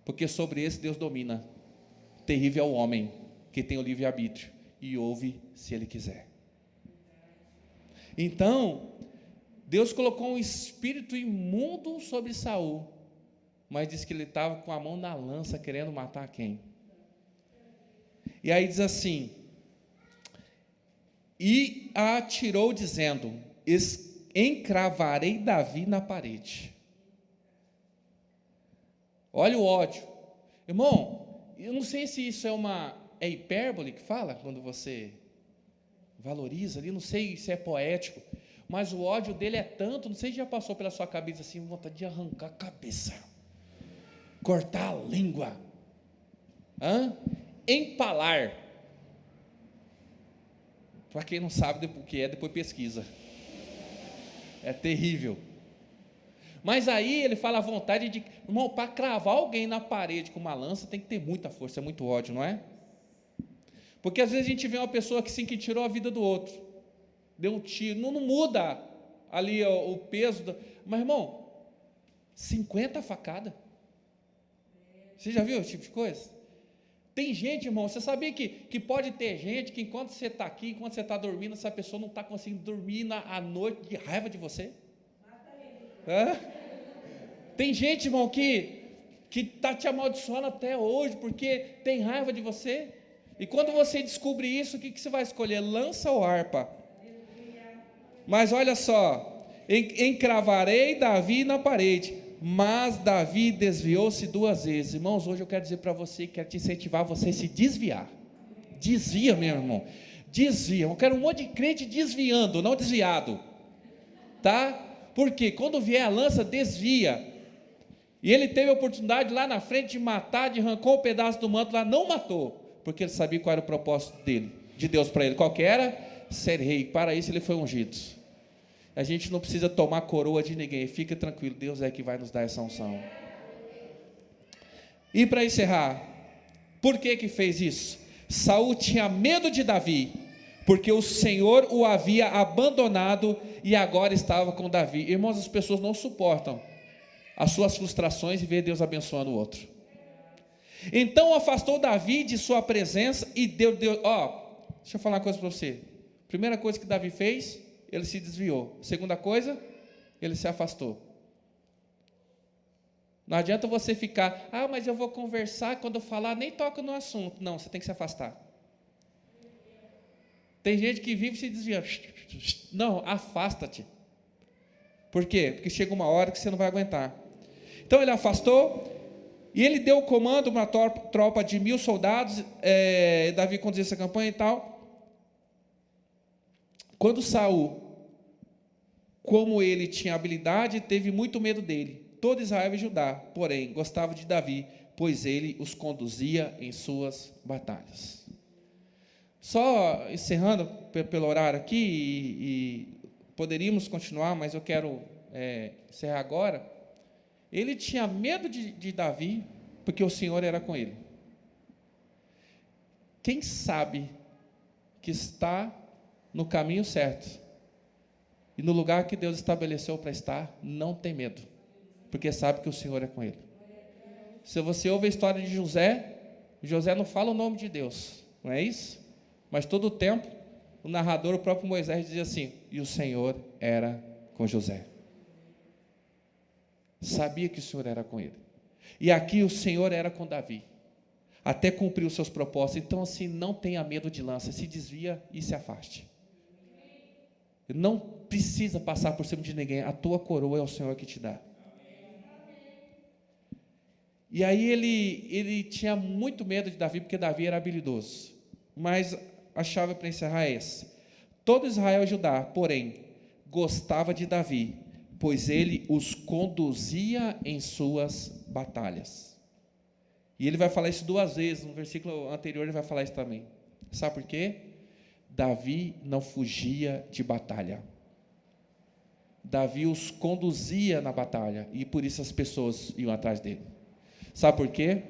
Porque sobre esse Deus domina. Terrível é o homem que tem o livre-arbítrio e ouve se ele quiser. Então, Deus colocou um espírito imundo sobre Saul, mas diz que ele estava com a mão na lança querendo matar quem? E aí diz assim: e a atirou dizendo: encravarei Davi na parede. Olha o ódio. Irmão, eu não sei se isso é hipérbole que fala, quando você valoriza ali, não sei se é poético, mas o ódio dele é tanto, não sei se já passou pela sua cabeça assim, vontade de arrancar a cabeça, cortar a língua, empalar. Para quem não sabe o que é, depois pesquisa. É terrível. Mas aí ele fala a vontade de, irmão, para cravar alguém na parede com uma lança tem que ter muita força, é muito ódio, não é? Porque às vezes a gente vê uma pessoa que sim, que tirou a vida do outro, deu um tiro, não muda ali o peso, mas irmão, 50 facadas. Você já viu esse tipo de coisa? Tem gente, irmão, você sabia que pode ter gente que enquanto você está aqui, enquanto você está dormindo, essa pessoa não está conseguindo dormir à noite de raiva de você? Tem gente, irmão, que está te amaldiçoando até hoje, porque tem raiva de você. E quando você descobre isso, o que você vai escolher? Lança ou harpa? Mas olha só, encravarei Davi na parede, mas Davi desviou-se 2 vezes. Irmãos, hoje eu quero dizer para você, quero te incentivar a você se desviar. Desvia, meu irmão, desvia. Eu quero um monte de crente desviando, não desviado, tá? Porque quando vier a lança, desvia. E ele teve a oportunidade lá na frente de matar, de arrancar um pedaço do manto lá, não matou, porque ele sabia qual era o propósito dele, de Deus para ele. Qual que era? Ser rei. Para isso ele foi ungido. A gente não precisa tomar coroa de ninguém, fica tranquilo, Deus é que vai nos dar essa unção. E para encerrar, por que fez isso? Saul tinha medo de Davi, porque o Senhor o havia abandonado e agora estava com Davi. Irmãos, as pessoas não suportam as suas frustrações e ver Deus abençoando o outro. Então afastou Davi de sua presença e deixa eu falar uma coisa para você. Primeira coisa que Davi fez, ele se desviou. Segunda coisa, ele se afastou. Não adianta você ficar, mas eu vou conversar, quando eu falar, nem toca no assunto. Não, você tem que se afastar. Tem gente que vive se desviando. Não, afasta-te. Por quê? Porque chega uma hora que você não vai aguentar. Então ele afastou, e ele deu o comando, uma tropa de 1000 soldados, Davi conduziu essa campanha e tal. Quando Saul, como ele tinha habilidade, teve muito medo dele. Todo Israel e Judá, porém, gostava de Davi, pois ele os conduzia em suas batalhas. Só encerrando pelo horário aqui, e poderíamos continuar, mas eu quero encerrar agora. Ele tinha medo de Davi, porque o Senhor era com ele. Quem sabe que está no caminho certo e no lugar que Deus estabeleceu para estar, não tem medo, porque sabe que o Senhor é com ele. Se você ouve a história de José não fala o nome de Deus, não é isso? Mas todo o tempo, o narrador, o próprio Moisés, dizia assim: e o Senhor era com José. Sabia que o Senhor era com ele. E aqui o Senhor era com Davi, até cumprir os seus propósitos. Então assim, não tenha medo de lança, se desvia e se afaste. Não precisa passar por cima de ninguém, a tua coroa é o Senhor que te dá. E aí ele tinha muito medo de Davi, porque Davi era habilidoso. Mas a chave para encerrar é essa: todo Israel e Judá, porém, gostava de Davi, pois ele os conduzia em suas batalhas. E ele vai falar isso 2 vezes, no versículo anterior ele vai falar isso também. Sabe por quê? Davi não fugia de batalha. Davi os conduzia na batalha, e por isso as pessoas iam atrás dele. Sabe por quê?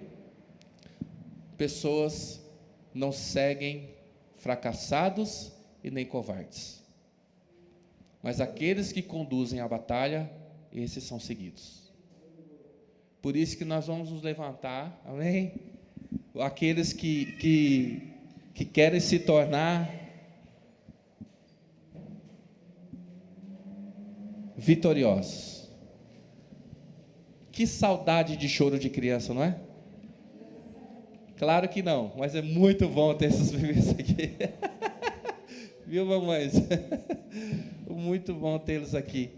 Pessoas não seguem fracassados e nem covardes, mas aqueles que conduzem a batalha, esses são seguidos. Por isso que nós vamos nos levantar, amém? Aqueles que querem se tornar vitoriosos. Que saudade de choro de criança, não é? Claro que não, mas é muito bom ter esses bebês aqui. Viu, mamães? Muito bom tê-los aqui.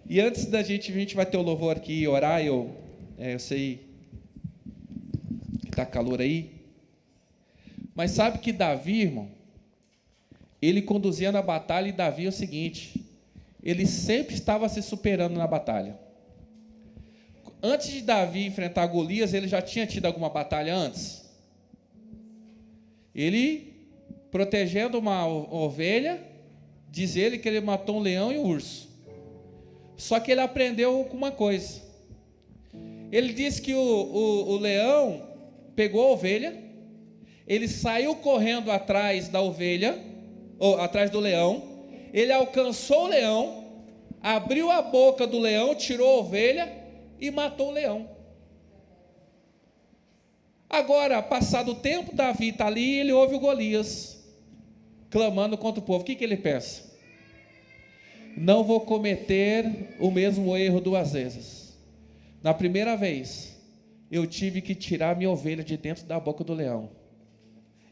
E antes da gente, a gente vai ter o louvor aqui e orar. Eu sei que está calor aí. Mas sabe que Davi, irmão, ele conduzia na batalha, e Davi é o seguinte: ele sempre estava se superando na batalha. Antes de Davi enfrentar Golias, ele já tinha tido alguma batalha antes? Ele, protegendo uma ovelha, diz ele que ele matou um leão e um urso. Só que ele aprendeu com uma coisa. Ele disse que o leão pegou a ovelha, ele saiu correndo atrás da ovelha, ou atrás do leão, ele alcançou o leão, abriu a boca do leão, tirou a ovelha e matou o leão. Agora, passado o tempo, Davi está ali e ele ouve o Golias clamando contra o povo. O que ele pensa? Não vou cometer o mesmo erro duas vezes. Na primeira vez, eu tive que tirar minha ovelha de dentro da boca do leão.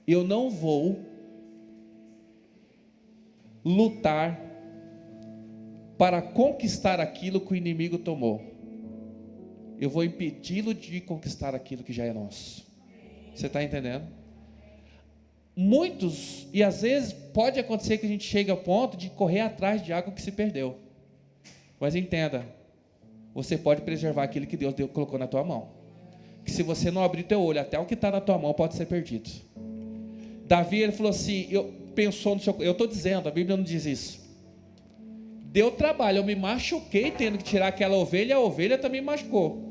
Eu não vou lutar para conquistar aquilo que o inimigo tomou. Eu vou impedi-lo de conquistar aquilo que já é nosso. Você está entendendo? Muitos, e às vezes pode acontecer que a gente chegue ao ponto de correr atrás de algo que se perdeu. Mas entenda, você pode preservar aquilo que Deus colocou na tua mão. Que se você não abrir teu olho, até o que está na tua mão pode ser perdido. Davi, ele falou assim, eu estou dizendo, a Bíblia não diz isso. Deu trabalho, eu me machuquei tendo que tirar aquela ovelha, a ovelha também machucou.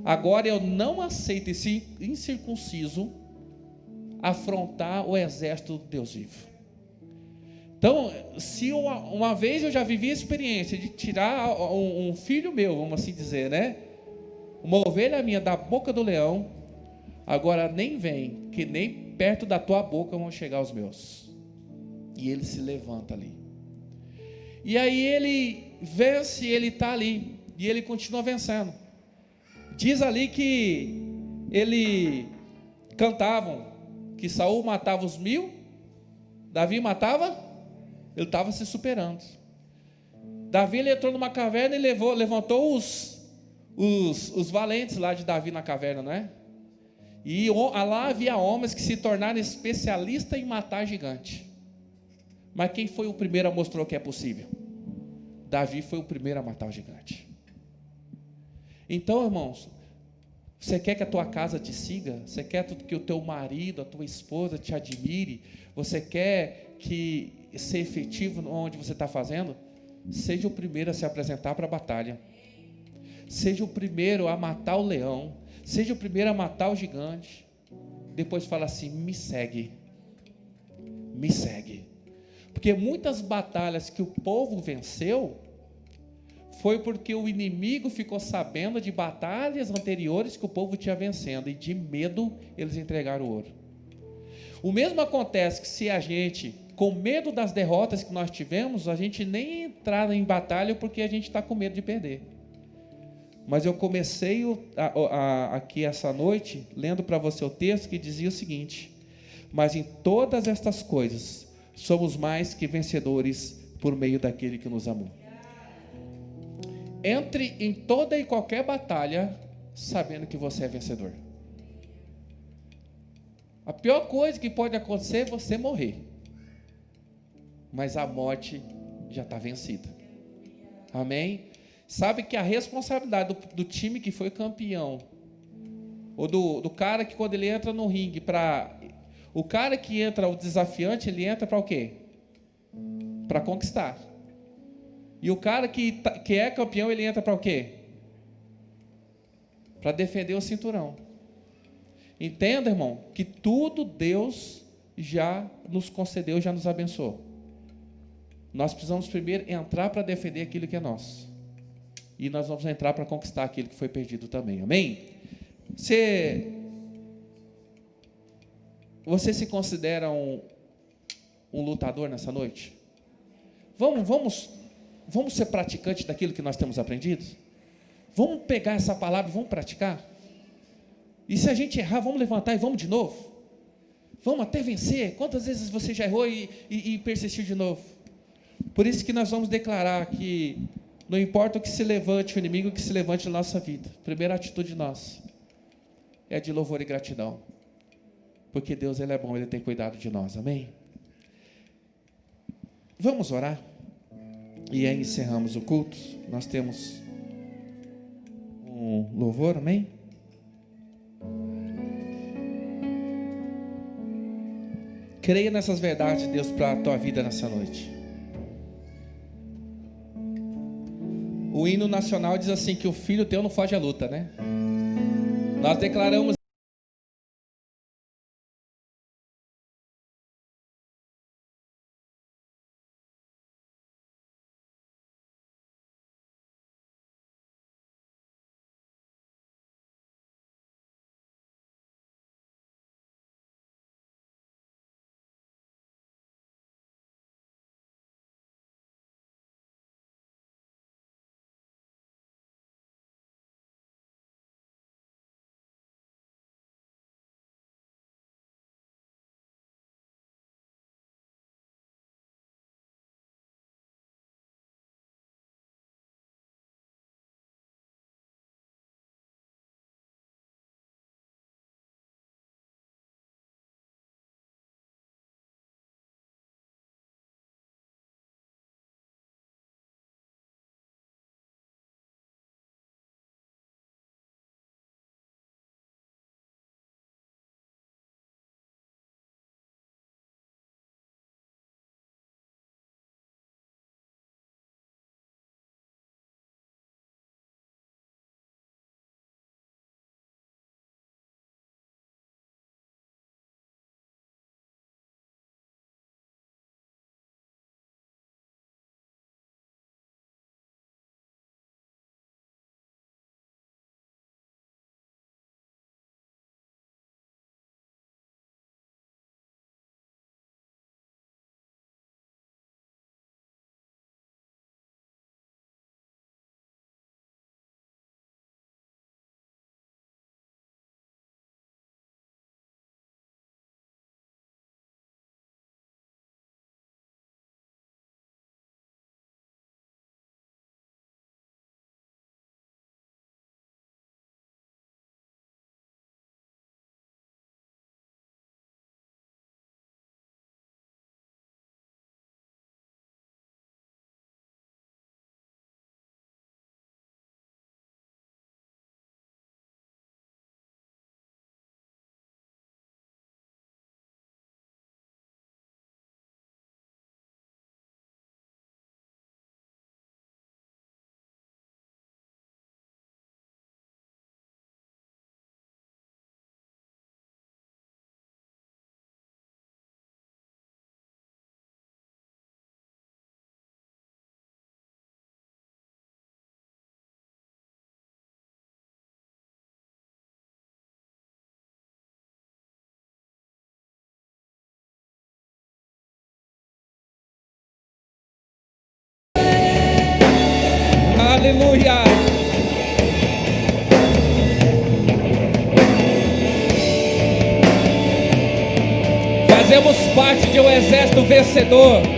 Agora eu não aceito esse incircunciso afrontar o exército do Deus vivo. Então, se uma vez eu já vivi a experiência de tirar um filho meu, vamos assim dizer, né? Uma ovelha minha da boca do leão, agora nem vem, que nem perto da tua boca vão chegar os meus. E ele se levanta ali. E aí ele vence, ele está ali, e ele continua vencendo. Diz ali que ele cantavam, que Saul matava os 1000, Davi matava, ele estava se superando. Davi, ele entrou numa caverna e levantou os valentes lá de Davi na caverna, não é? E lá havia homens que se tornaram especialistas em matar gigante. Mas quem foi o primeiro a mostrar que é possível? Davi foi o primeiro a matar o gigante. Então, irmãos, você quer que a tua casa te siga? Você quer que o teu marido, a tua esposa te admire? Você quer que ser efetivo onde você está fazendo? Seja o primeiro a se apresentar para a batalha. Seja o primeiro a matar o leão. Seja o primeiro a matar o gigante. Depois fala assim, me segue. Me segue. Porque muitas batalhas que o povo venceu foi porque o inimigo ficou sabendo de batalhas anteriores que o povo tinha vencendo, e de medo eles entregaram o ouro. O mesmo acontece que se a gente, com medo das derrotas que nós tivemos, a gente nem entrar em batalha porque a gente está com medo de perder. Mas eu comecei aqui essa noite, lendo para você o texto que dizia o seguinte: mas em todas estas coisas, somos mais que vencedores por meio daquele que nos amou. Entre em toda e qualquer batalha sabendo que você é vencedor. A pior coisa que pode acontecer é você morrer, mas a morte já está vencida. Amém? Sabe que a responsabilidade do time que foi campeão, ou do cara que quando ele entra no ringue, o cara que entra, o desafiante, ele entra para o quê? Para conquistar. E o cara que é campeão, ele entra para o quê? Para defender o cinturão. Entenda, irmão, que tudo Deus já nos concedeu, já nos abençoou. Nós precisamos primeiro entrar para defender aquilo que é nosso. E nós vamos entrar para conquistar aquilo que foi perdido também. Amém? Você se considera um lutador nessa noite? Vamos ser praticantes daquilo que nós temos aprendido? Vamos pegar essa palavra e vamos praticar? E se a gente errar, vamos levantar e vamos de novo? Vamos até vencer? Quantas vezes você já errou e persistiu de novo? Por isso que nós vamos declarar que não importa o que se levante, o inimigo que se levante na nossa vida, a primeira atitude nossa é de louvor e gratidão. Porque Deus, Ele é bom, Ele tem cuidado de nós. Amém? Vamos orar? E aí encerramos o culto. Nós temos um louvor, amém? Creia nessas verdades de Deus para a tua vida nessa noite. O hino nacional diz assim, que o filho teu não foge à luta, né? Nós declaramos aleluia. Fazemos parte de um exército vencedor.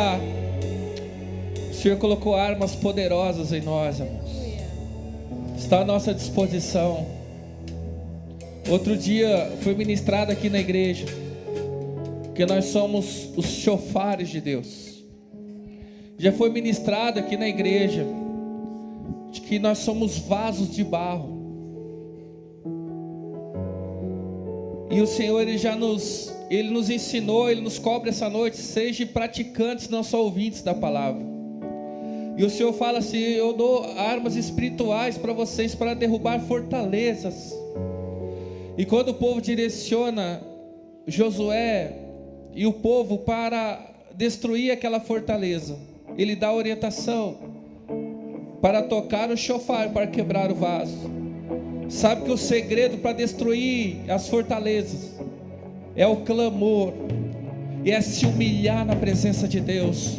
Aleluia. O Senhor colocou armas poderosas em nós, irmãos. Está à nossa disposição. Outro dia foi ministrado aqui na igreja que nós somos os chofares de Deus. Já foi ministrado aqui na igreja de que nós somos vasos de barro. E o Senhor, Ele nos ensinou, Ele nos cobre essa noite, seja praticantes, não só ouvintes da palavra. E o Senhor fala assim: eu dou armas espirituais para vocês, para derrubar fortalezas. E quando o povo direciona Josué e o povo para destruir aquela fortaleza, Ele dá orientação para tocar o chofar, para quebrar o vaso. Sabe que o segredo para destruir as fortalezas é o clamor, e é se humilhar na presença de Deus.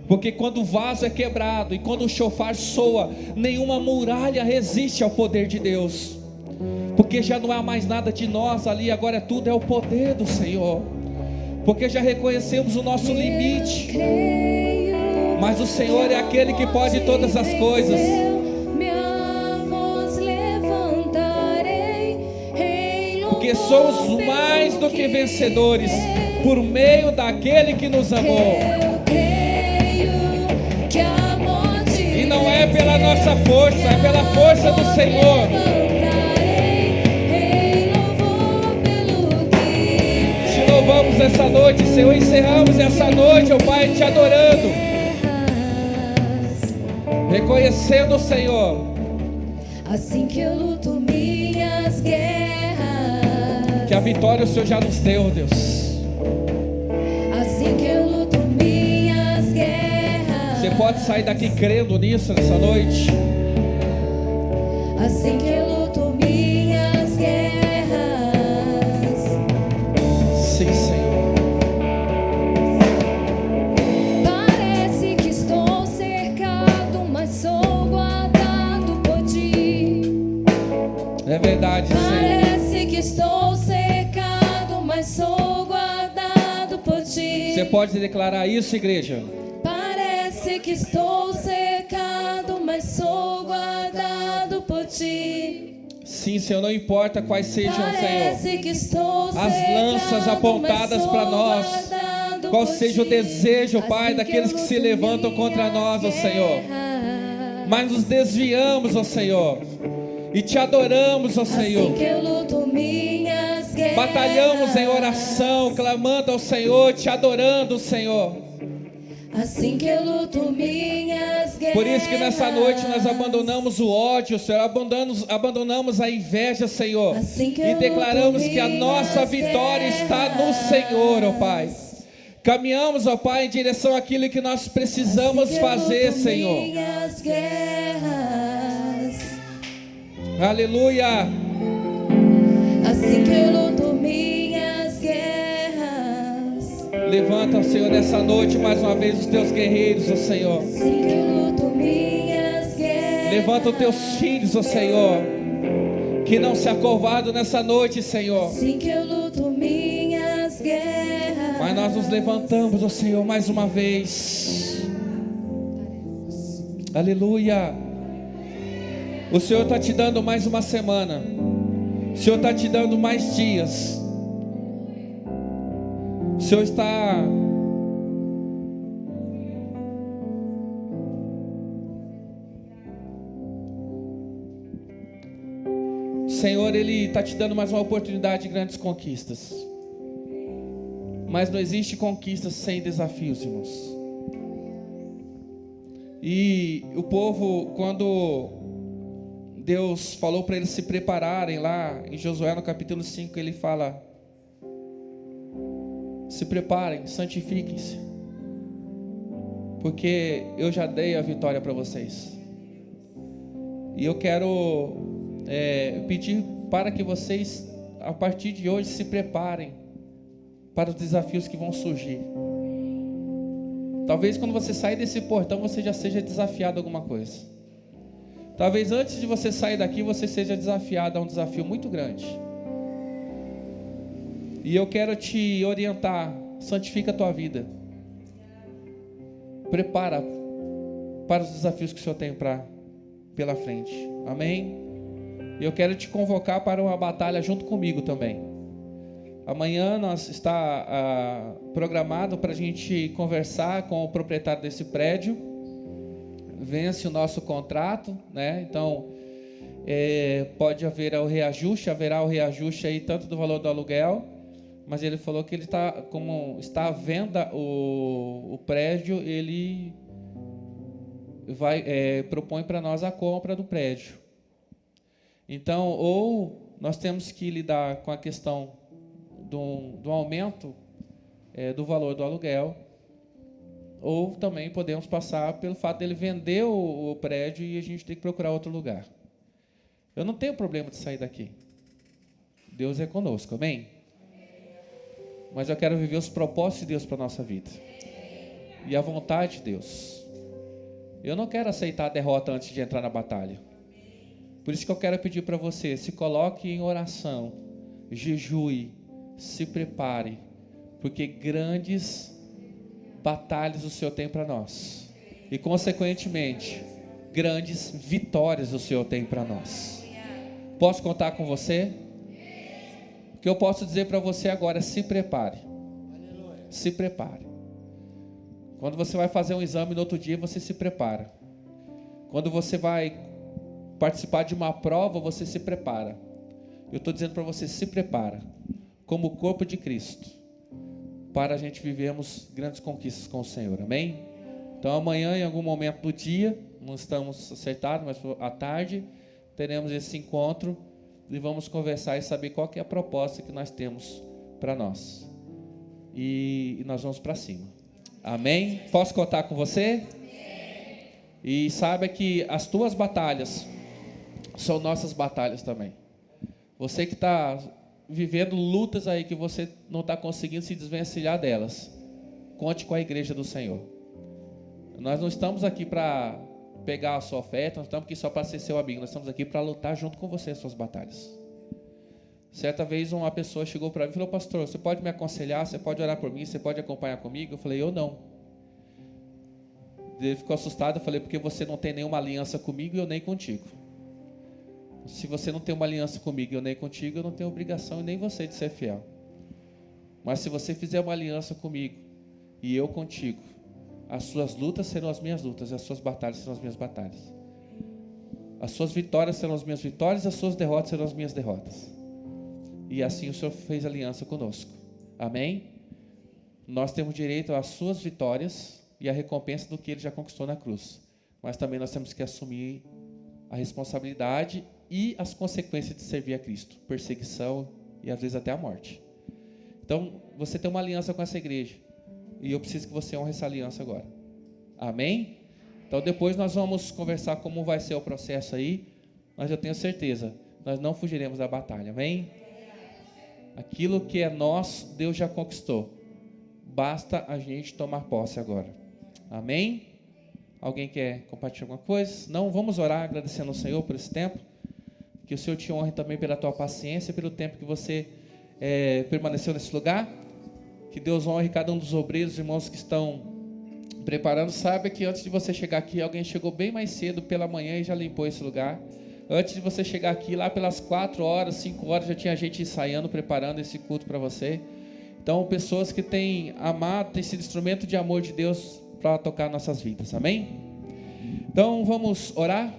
Porque quando o vaso é quebrado e quando o chofar soa, nenhuma muralha resiste ao poder de Deus. Porque já não há mais nada de nós ali, agora tudo é o poder do Senhor. Porque já reconhecemos o nosso limite, mas o Senhor é aquele que pode todas as coisas. Porque somos mais do que vencedores por meio daquele que nos amou. E não é pela nossa força, é pela força do Senhor. Te louvamos essa noite, Senhor. Encerramos essa noite, ó Pai, te adorando, reconhecendo o Senhor. Assim que eu luto minhas guerras, Que a vitória o Senhor já nos deu, Deus. assim que eu luto minhas guerras, Você pode sair daqui crendo nisso nessa noite. assim que eu luto minhas guerras, Sim, Senhor. parece que estou cercado, mas sou guardado por ti. É verdade, Senhor. Parece que estou cercado, mas sou guardado por ti. Você pode declarar isso, igreja? Parece que estou cercado, mas sou guardado por ti. Sim, Senhor, não importa quais sejam, Senhor, Parece que estou as lanças apontadas para nós, qual seja o desejo, Pai, daqueles que se levantam contra nós, ó Senhor. Mas nos desviamos, ó Senhor, e te adoramos, ó Senhor. Assim que eu luto minhas guerras, Batalhamos em oração, clamando ao Senhor, te adorando, Senhor. assim que eu luto minhas guerras. Por isso que nessa noite nós abandonamos o ódio, Senhor, abandonamos a inveja, Senhor, Assim que e eu declaramos luto que a nossa minhas vitória está no guerras. Senhor, ó Pai. Caminhamos, ó Pai, em direção àquilo que nós precisamos Assim que eu fazer, luto Senhor. minhas guerras, Aleluia. assim que eu luto minhas guerras. Levanta, Senhor, nessa noite mais uma vez os teus guerreiros, ó Senhor. Assim que eu luto minhas guerras. Levanta os teus filhos, ó Senhor, que não se acovardam nessa noite, Senhor. Assim que eu luto minhas guerras. Mas nós nos levantamos, ó Senhor, mais uma vez. Aleluia. O Senhor está te dando mais uma semana. O Senhor está te dando mais dias. O Senhor está O Senhor, Ele está te dando mais uma oportunidade de grandes conquistas. Mas não existe conquista sem desafios, irmãos. E o povo, quando Deus falou para eles se prepararem lá em Josué no capítulo 5, Ele fala: se preparem, santifiquem-se, porque eu já dei a vitória para vocês. E eu quero pedir para que vocês, a partir de hoje, se preparem para os desafios que vão surgir. Talvez quando você sair desse portão, você já seja desafiado a alguma coisa. Talvez antes de você sair daqui, você seja desafiado a um desafio muito grande. E eu quero te orientar: santifica a tua vida. prepara para os desafios que o Senhor tem pela frente. Amém? E eu quero te convocar para uma batalha junto comigo também. Amanhã está programado para a gente conversar com o proprietário desse prédio. Vence o nosso contrato, né? Então haverá o reajuste aí tanto do valor do aluguel, mas ele falou que ele como está à venda o prédio, ele propõe para nós a compra do prédio. Então, ou nós temos que lidar com a questão do aumento do valor do aluguel, ou também podemos passar pelo fato dele vender o prédio e a gente tem que procurar outro lugar. Eu não tenho problema de sair daqui. Deus é conosco, amém? Mas eu quero viver os propósitos de Deus para a nossa vida. E a vontade de Deus. Eu não quero aceitar a derrota antes de entrar na batalha. Por isso que eu quero pedir para você, se coloque em oração, jejue, se prepare, porque grandes batalhas o Senhor tem para nós. E consequentemente, grandes vitórias o Senhor tem para nós. Posso contar com você? O que eu posso dizer para você agora é: se prepare. Se prepare. Quando você vai fazer um exame no outro dia, você se prepara. Quando você vai participar de uma prova, você se prepara. Eu estou dizendo para você: se prepara, como o corpo de Cristo, para a gente vivermos grandes conquistas com o Senhor, amém? Então amanhã, em algum momento do dia, não estamos acertados, mas à tarde, teremos esse encontro e vamos conversar e saber qual que é a proposta que nós temos para nós. E nós vamos para cima. Amém? Posso contar com você? E saiba que as tuas batalhas são nossas batalhas também. Você que está vivendo lutas aí que você não está conseguindo se desvencilhar delas, conte com a igreja do Senhor. Nós não estamos aqui para pegar a sua oferta, nós estamos aqui só para ser seu amigo, nós estamos aqui para lutar junto com você as suas batalhas. Certa vez uma pessoa chegou para mim e falou: pastor, você pode me aconselhar, você pode orar por mim, você pode acompanhar comigo? Eu falei: eu não. Ele ficou assustado, eu falei: porque você não tem nenhuma aliança comigo e eu nem contigo. Se você não tem uma aliança comigo e eu nem contigo, eu não tenho obrigação e nem você de ser fiel. Mas se você fizer uma aliança comigo e eu contigo, as suas lutas serão as minhas lutas, as suas batalhas serão as minhas batalhas. As suas vitórias serão as minhas vitórias, as suas derrotas serão as minhas derrotas. E assim o Senhor fez aliança conosco. Amém? Nós temos direito às suas vitórias e à recompensa do que Ele já conquistou na cruz. Mas também nós temos que assumir a responsabilidade e as consequências de servir a Cristo. Perseguição e às vezes até a morte. Então, você tem uma aliança com essa igreja. E eu preciso que você honre essa aliança agora. Amém? Então depois nós vamos conversar como vai ser o processo aí. Mas eu tenho certeza, nós não fugiremos da batalha. Amém? Aquilo que é nosso, Deus já conquistou. Basta a gente tomar posse agora. Amém? Alguém quer compartilhar alguma coisa? Não? Vamos orar agradecendo ao Senhor por esse tempo. Que o Senhor te honre também pela tua paciência, pelo tempo que você permaneceu nesse lugar. Que Deus honre cada um dos obreiros, irmãos que estão preparando. Saiba que antes de você chegar aqui, alguém chegou bem mais cedo pela manhã e já limpou esse lugar. Antes de você chegar aqui, lá pelas 4 horas, 5 horas, já tinha gente ensaiando, preparando esse culto para você. Então, pessoas que têm amado, têm sido instrumento de amor de Deus para tocar nossas vidas, amém? Então, vamos orar.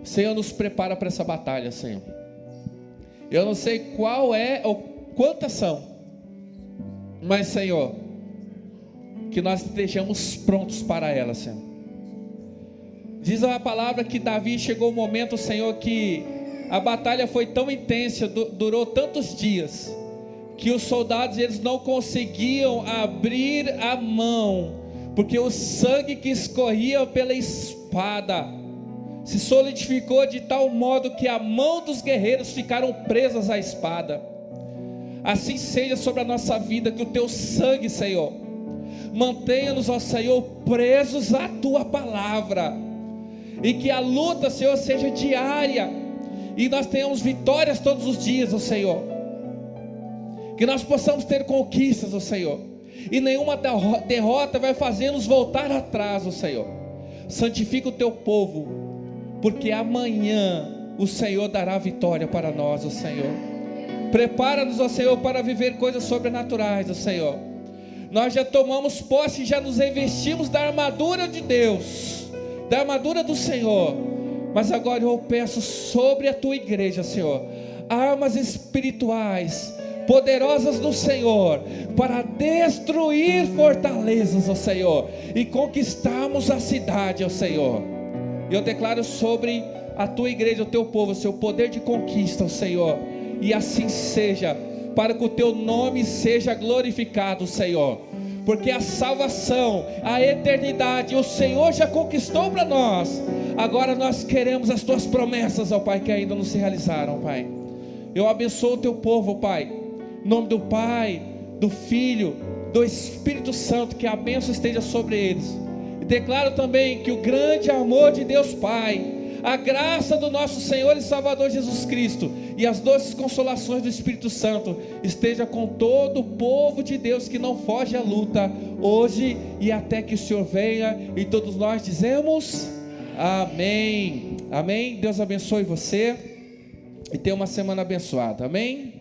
Senhor, nos prepara para essa batalha, Senhor. Eu não sei qual é ou quantas são, mas, Senhor, que nós estejamos prontos para ela, Senhor. Diz a palavra que Davi chegou um momento, Senhor, que a batalha foi tão intensa, durou tantos dias, que os soldados eles não conseguiam abrir a mão, porque o sangue que escorria pela espada se solidificou de tal modo que a mão dos guerreiros ficaram presas à espada. Assim seja sobre a nossa vida, que o teu sangue, Senhor, mantenha-nos, ó Senhor, presos à tua palavra, e que a luta, Senhor, seja diária, e nós tenhamos vitórias todos os dias, ó Senhor. Que nós possamos ter conquistas, ó Senhor. e nenhuma derrota vai fazer-nos voltar atrás, ó Senhor. Santifica o teu povo, porque amanhã o Senhor dará vitória para nós, ó Senhor. Prepara-nos, ó Senhor, para viver coisas sobrenaturais, ó Senhor. Nós já tomamos posse, já nos revestimos da armadura de Deus, da armadura do Senhor. Mas agora eu peço sobre a tua igreja, Senhor, armas espirituais poderosas do Senhor, para destruir fortalezas, ó Senhor, e conquistarmos a cidade, ó Senhor. Eu declaro sobre a tua igreja, o teu povo, o seu poder de conquista, ó Senhor, e assim seja, para que o teu nome seja glorificado, Senhor, porque a salvação, a eternidade, o Senhor já conquistou para nós. Agora nós queremos as tuas promessas, ó Pai, que ainda não se realizaram, Pai. Eu abençoo o teu povo, Pai, em nome do Pai, do Filho, do Espírito Santo, que a bênção esteja sobre eles. E declaro também que o grande amor de Deus Pai, a graça do nosso Senhor e Salvador Jesus Cristo e as doces consolações do Espírito Santo esteja com todo o povo de Deus que não foge à luta, hoje e até que o Senhor venha. E todos nós dizemos amém. Amém. Deus abençoe você e tenha uma semana abençoada. Amém.